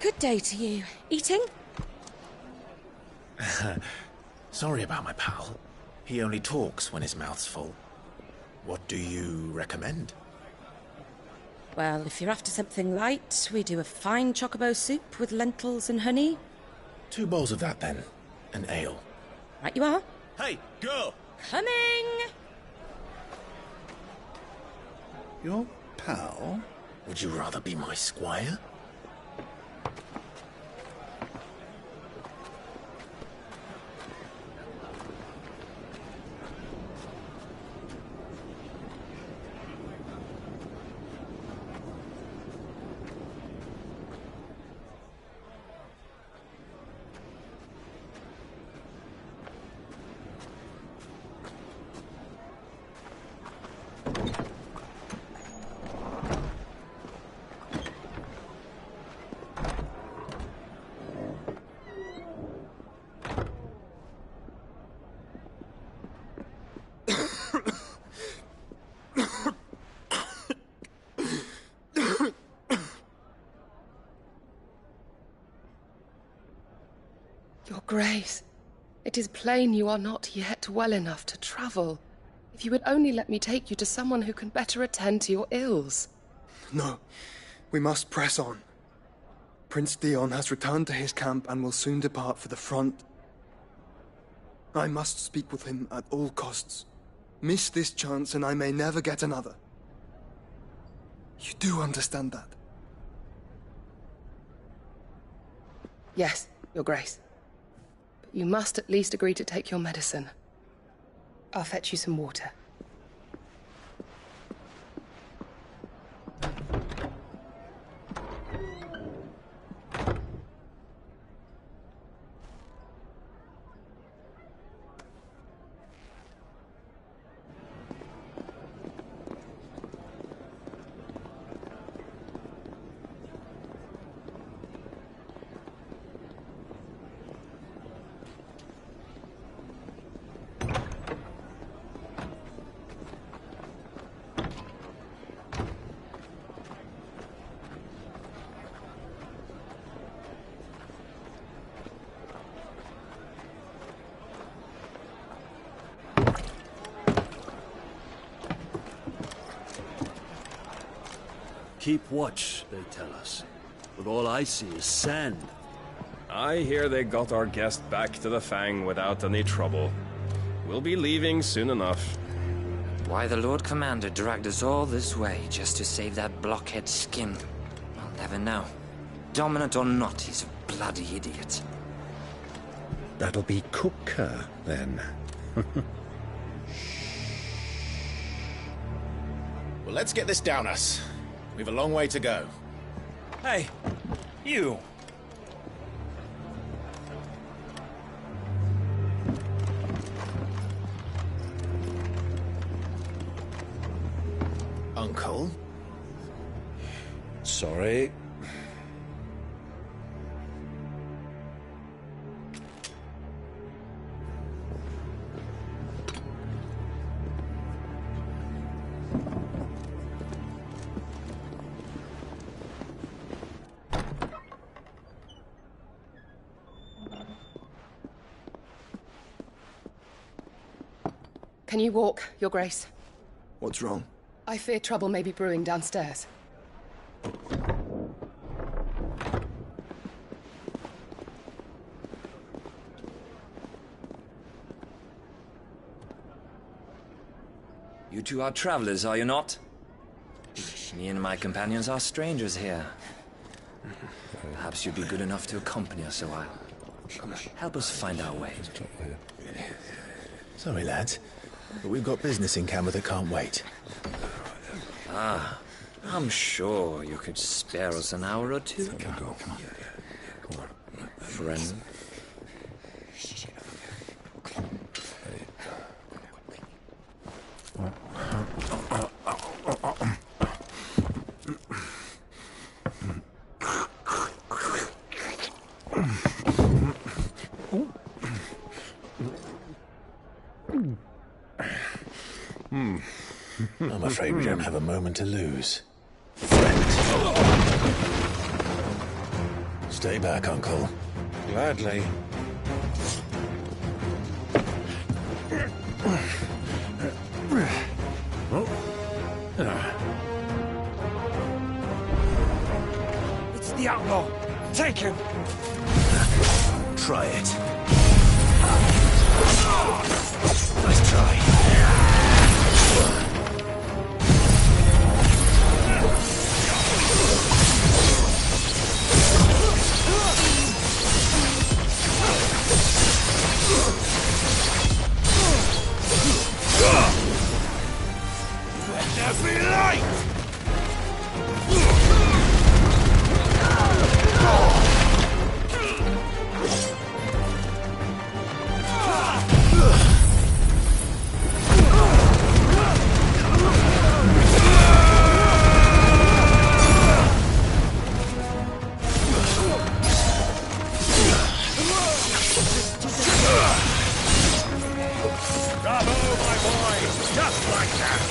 Good day to you. Eating? Sorry about my pal. He only talks when his mouth's full. What do you recommend? Well, if you're after something light, we do a fine chocobo soup with lentils and honey. 2 bowls of that, then. An ale. Right you are. Hey, girl! Coming! Your pal? Would you rather be my squire? Your Grace, it is plain you are not yet well enough to travel. If you would only let me take you to someone who can better attend to your ills. No, we must press on. Prince Dion has returned to his camp and will soon depart for the front. I must speak with him at all costs. Miss this chance and I may never get another. You do understand that? Yes, Your Grace. But you must at least agree to take your medicine. I'll fetch you some water. Keep watch, they tell us. But all I see is sand. I hear they got our guest back to the Fang without any trouble. We'll be leaving soon enough. Why the Lord Commander dragged us all this way just to save that blockhead skin, I'll never know. Dominant or not, he's a bloody idiot. That'll be Cooker, then. Well, let's get this down us. We've a long way to go. Hey, you! Uncle? Sorry. Can you walk, Your Grace? What's wrong? I fear trouble may be brewing downstairs. You two are travelers, are you not? Me and my companions are strangers here. Perhaps you'd be good enough to accompany us a while. Help us find our way. Sorry, lads, but we've got business in camera that can't wait. Ah, I'm sure you could spare us an hour or two. Come on. Friend. I'm afraid we don't have a moment to lose. Stay back, Uncle. Gladly. It's the outlaw. Take him. Try it. Nice try. Every light! Bravo, my boy! Just like that!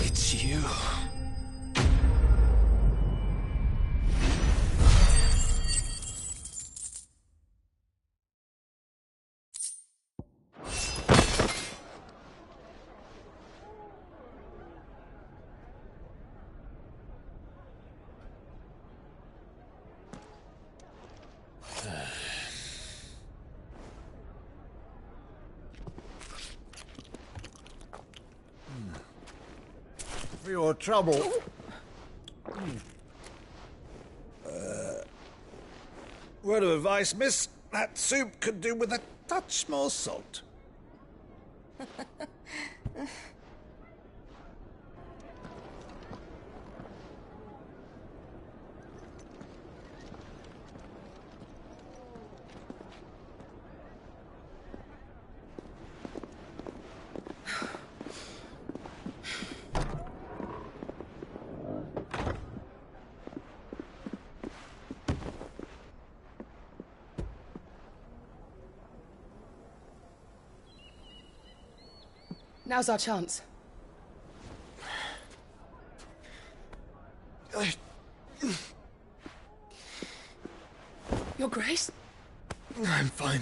It's you. For your trouble. Word of advice, miss. That soup could do with a touch more salt. Now's our chance. Your Grace? I'm fine.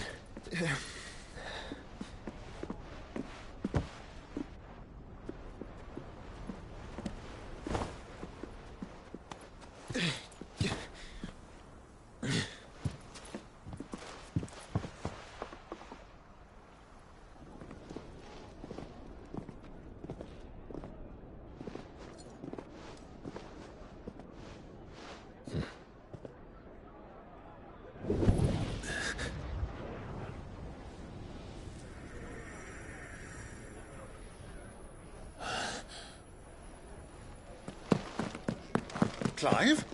Clive?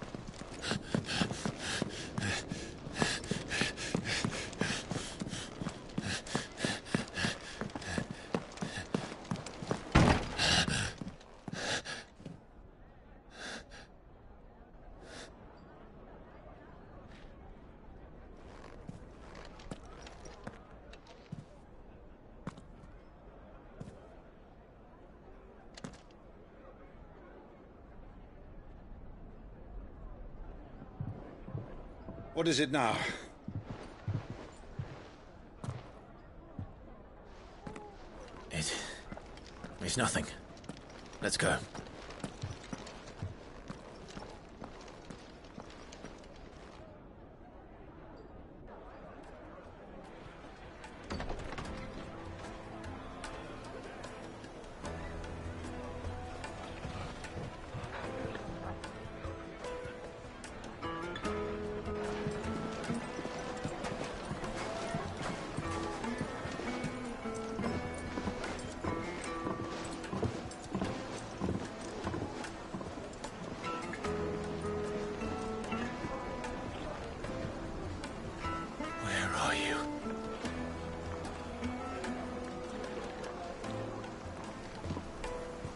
What is it now? It's nothing. Let's go.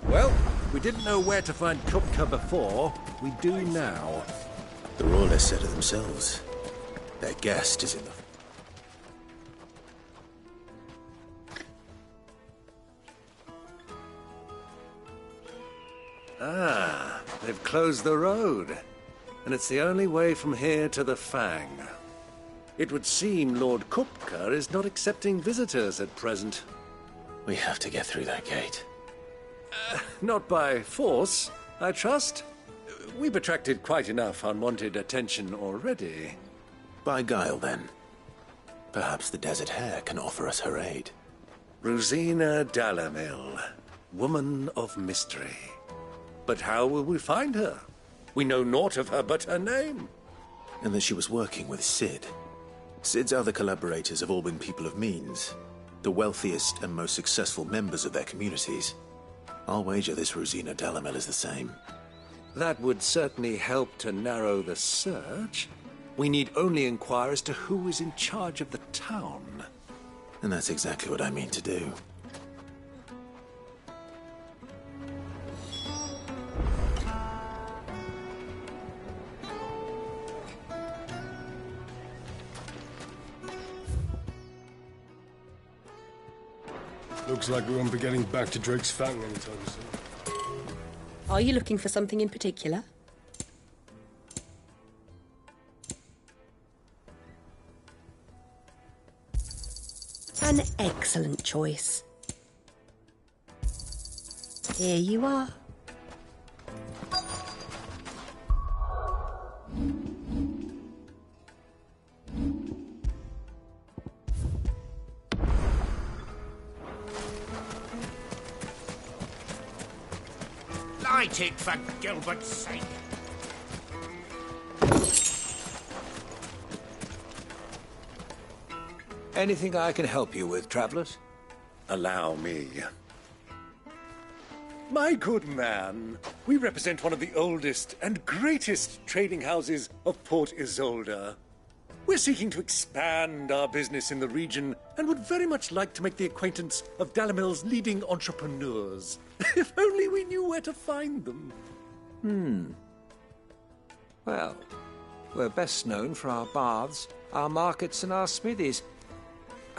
Well, we didn't know where to find Kupka before. We do now. The Royalists said it themselves. Their guest is in the... Ah, they've closed the road. And it's the only way from here to the Fang. It would seem Lord Kupka is not accepting visitors at present. We have to get through that gate. Not by force, I trust. We've attracted quite enough unwanted attention already. By guile, then. Perhaps the Desert Hare can offer us her aid. Rosina Dalamil, woman of mystery. But how will we find her? We know naught of her but her name. And that she was working with Sid. Sid's other collaborators have all been people of means, the wealthiest and most successful members of their communities. I'll wager this Rosina Dalamil is the same. That would certainly help to narrow the search. We need only inquire as to who is in charge of the town. And that's exactly what I mean to do. Looks like we won't be getting back to Drake's Fang anytime soon. Are you looking for something in particular? An excellent choice. Here you are. Light it, for Gilbert's sake. Anything I can help you with, travelers? Allow me. My good man, we represent one of the oldest and greatest trading houses of Port Isolde. We're seeking to expand our business in the region and would very much like to make the acquaintance of Dalamil's leading entrepreneurs. If only we knew where to find them. Well, we're best known for our baths, our markets, and our smithies.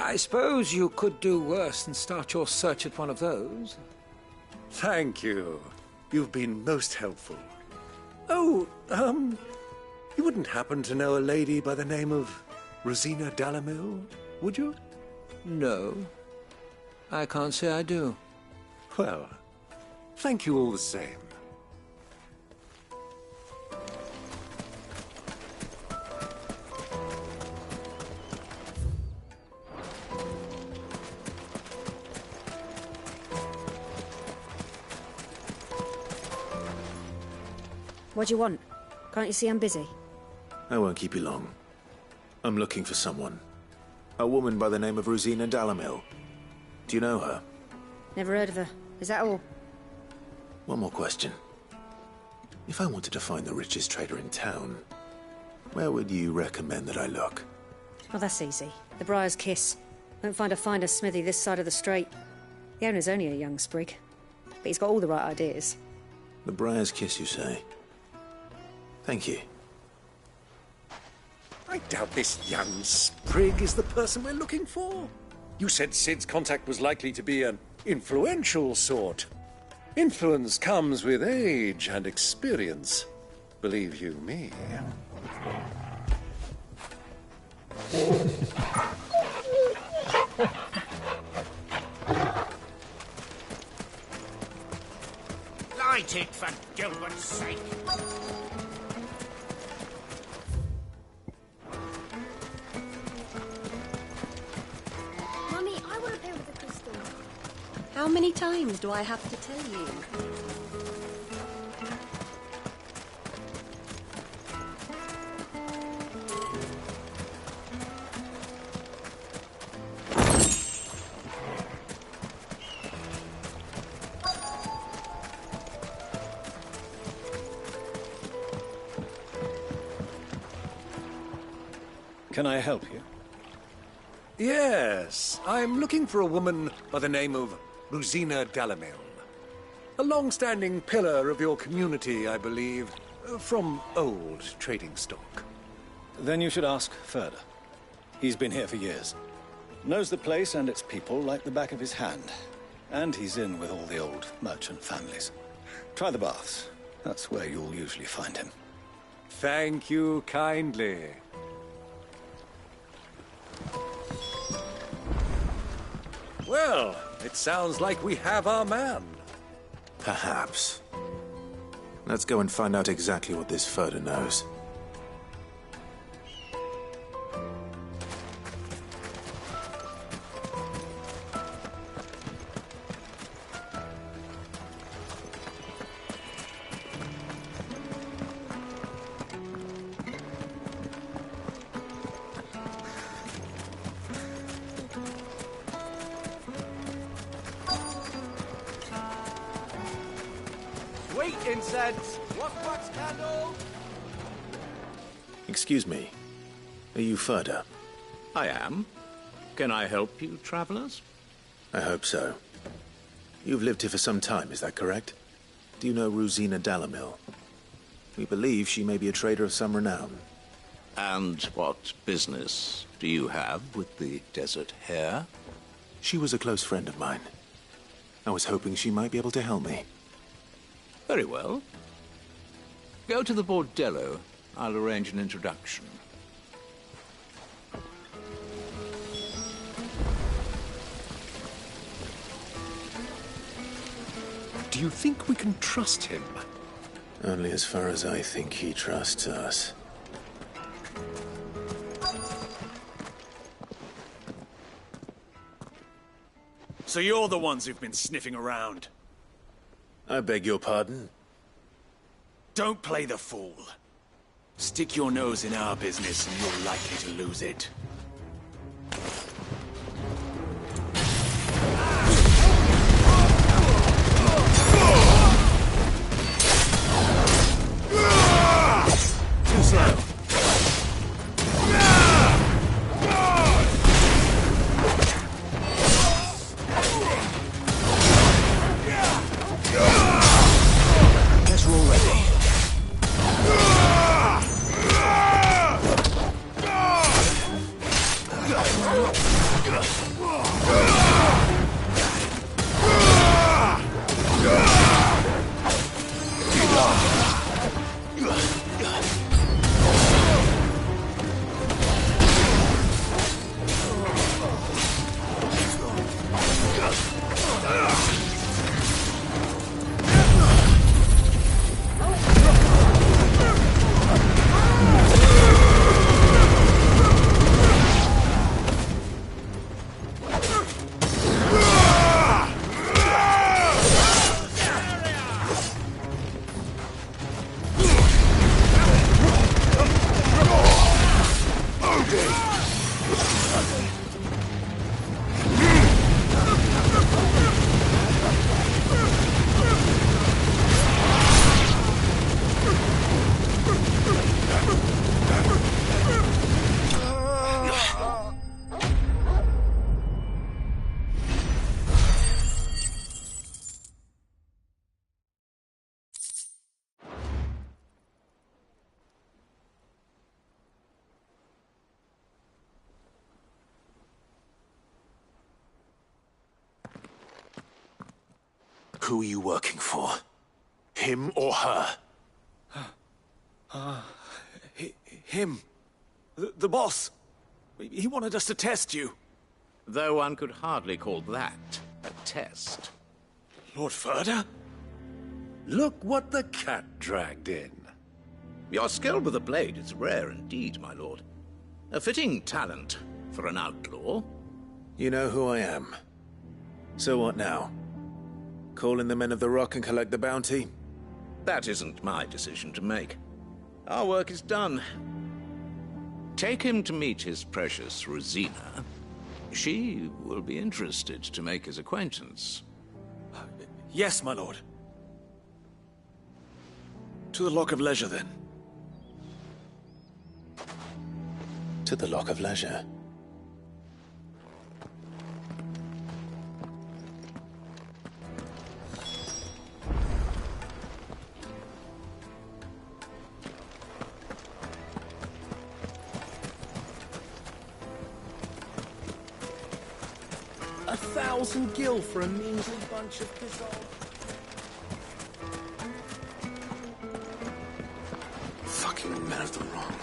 I suppose you could do worse than start your search at one of those. Thank you. You've been most helpful. Oh, you wouldn't happen to know a lady by the name of Rosina Dalamil, would you? No. I can't say I do. Well, thank you all the same. What do you want? Can't you see I'm busy? I won't keep you long. I'm looking for someone. A woman by the name of Rosina Dalamil. Do you know her? Never heard of her. Is that all? One more question. If I wanted to find the richest trader in town, where would you recommend that I look? Oh, that's easy. The Briar's Kiss. Won't find a finer smithy this side of the strait. The owner's only a young sprig, but he's got all the right ideas. The Briar's Kiss, you say? Thank you. I doubt this young sprig is the person we're looking for. You said Sid's contact was likely to be an influential sort. Influence comes with age and experience. Believe you me. Light it, for Gilbert's sake. Mummy, I want to play with the crystal. How many times do I have to tell you? Can I help you? Yes, I'm looking for a woman by the name of Rosina Dalamil. A long-standing pillar of your community, I believe, from old trading stock. Then you should ask further. He's been here for years. Knows the place and its people like the back of his hand. And he's in with all the old merchant families. Try the baths. That's where you'll usually find him. Thank you kindly. Well, it sounds like we have our man. Perhaps. Let's go and find out exactly what this Furder knows. Sweet incense! Wax candle! Excuse me. Are you Furder? I am. Can I help you, travelers? I hope so. You've lived here for some time, is that correct? Do you know Rosina Dalamil? We believe she may be a trader of some renown. And what business do you have with the desert hare? She was a close friend of mine. I was hoping she might be able to help me. Very well. Go to the bordello. I'll arrange an introduction. Do you think we can trust him? Only as far as I think he trusts us. So you're the ones who've been sniffing around? I beg your pardon? Don't play the fool. Stick your nose in our business and you're likely to lose it. Too slow. Guess we're all ready. Who are you working for? Him or her? Him. The boss. He wanted us to test you. Though one could hardly call that a test. Lord Furder? Look what the cat dragged in. Your skill with the blade is rare indeed, my lord. A fitting talent for an outlaw. You know who I am. So what now? Call in the Men of the Rock and collect the bounty? That isn't my decision to make. Our work is done. Take him to meet his precious Rosina. She will be interested to make his acquaintance. Yes, my lord. To the Lock of Leisure, then. To the Lock of Leisure. $1,000 for a measly bunch of dissolved. Fucking Men of the Rock.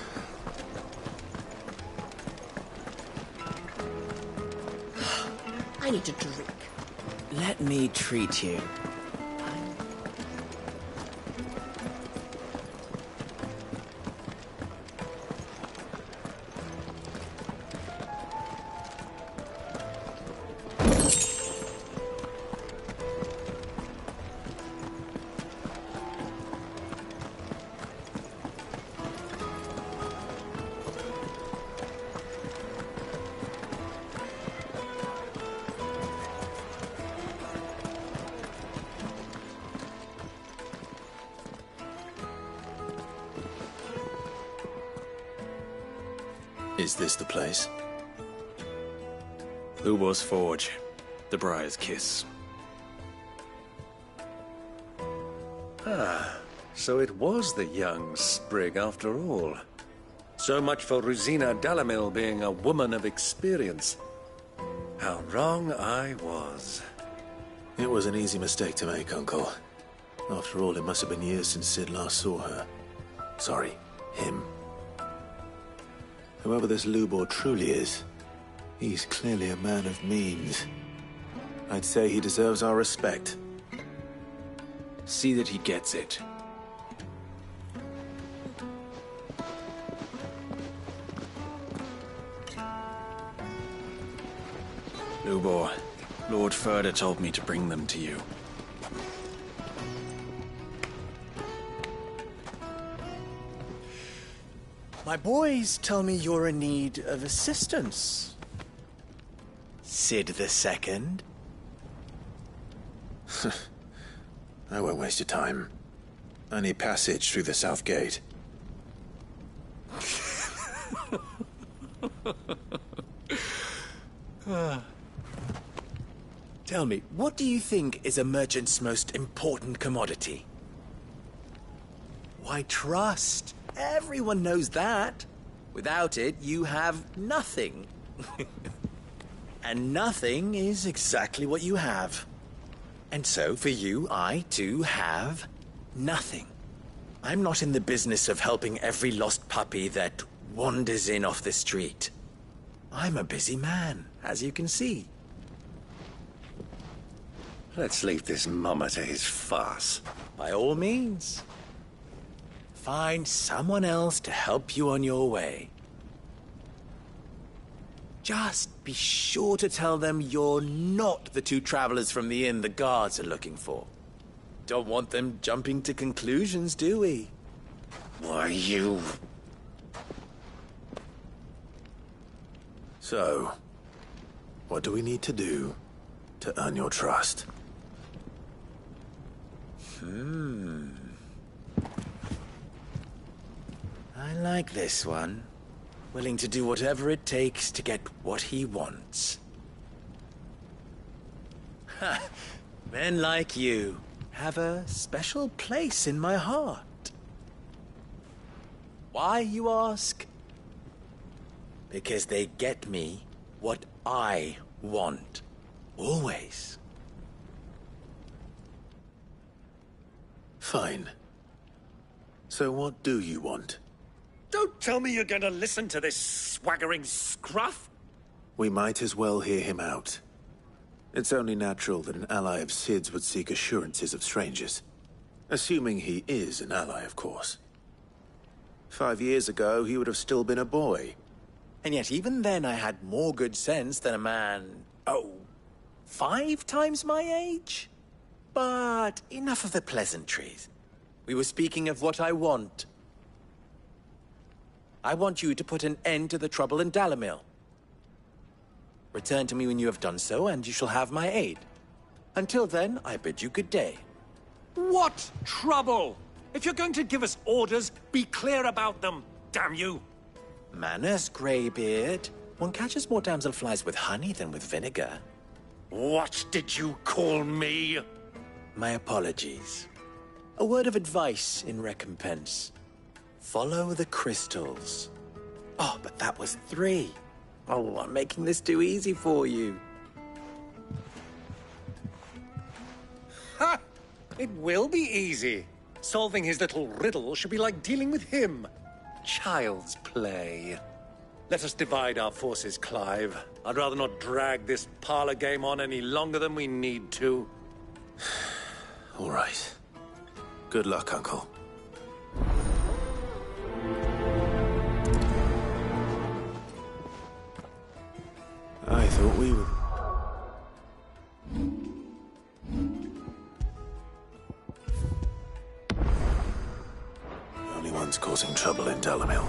I need a drink. Let me treat you. Is this the place? Lubor's Forge. The Briar's Kiss. Ah, so it was the young sprig after all. So much for Rosina Dalamil being a woman of experience. How wrong I was. It was an easy mistake to make, Uncle. After all, it must have been years since Sid last saw her. Sorry, him. Whoever this Lubor truly is, he's clearly a man of means. I'd say he deserves our respect. See that he gets it. Lubor, Lord Furder told me to bring them to you. My boys tell me you're in need of assistance. Sid the Second? I won't waste your time. I need passage through the south gate. Tell me, what do you think is a merchant's most important commodity? Why, trust. Everyone knows that. Without it, you have nothing. And nothing is exactly what you have. And so, for you, I, too, have nothing. I'm not in the business of helping every lost puppy that wanders in off the street. I'm a busy man, as you can see. Let's leave this mummer to his farce. By all means. Find someone else to help you on your way. Just be sure to tell them you're not the two travelers from the inn the guards are looking for. Don't want them jumping to conclusions, do we? Why, you... So, what do we need to do to earn your trust? I like this one. Willing to do whatever it takes to get what he wants. Ha! Men like you have a special place in my heart. Why, you ask? Because they get me what I want. Always. Fine. So what do you want? Don't tell me you're going to listen to this swaggering scruff! We might as well hear him out. It's only natural that an ally of Sid's would seek assurances of strangers. Assuming he is an ally, of course. 5 years ago, he would have still been a boy. And yet even then I had more good sense than a man, 5 times my age? But enough of the pleasantries. We were speaking of what I want. I want you to put an end to the trouble in Dalamil. Return to me when you have done so, and you shall have my aid. Until then, I bid you good day. What trouble? If you're going to give us orders, be clear about them, damn you! Manners, Greybeard. One catches more damselflies with honey than with vinegar. What did you call me? My apologies. A word of advice in recompense. Follow the crystals. Oh, but that was 3. Oh, I'm making this too easy for you. Ha! It will be easy. Solving his little riddle should be like dealing with him. Child's play. Let us divide our forces, Clive. I'd rather not drag this parlor game on any longer than we need to. All right. Good luck, Uncle. I thought we were... The only ones causing trouble in Dalamil.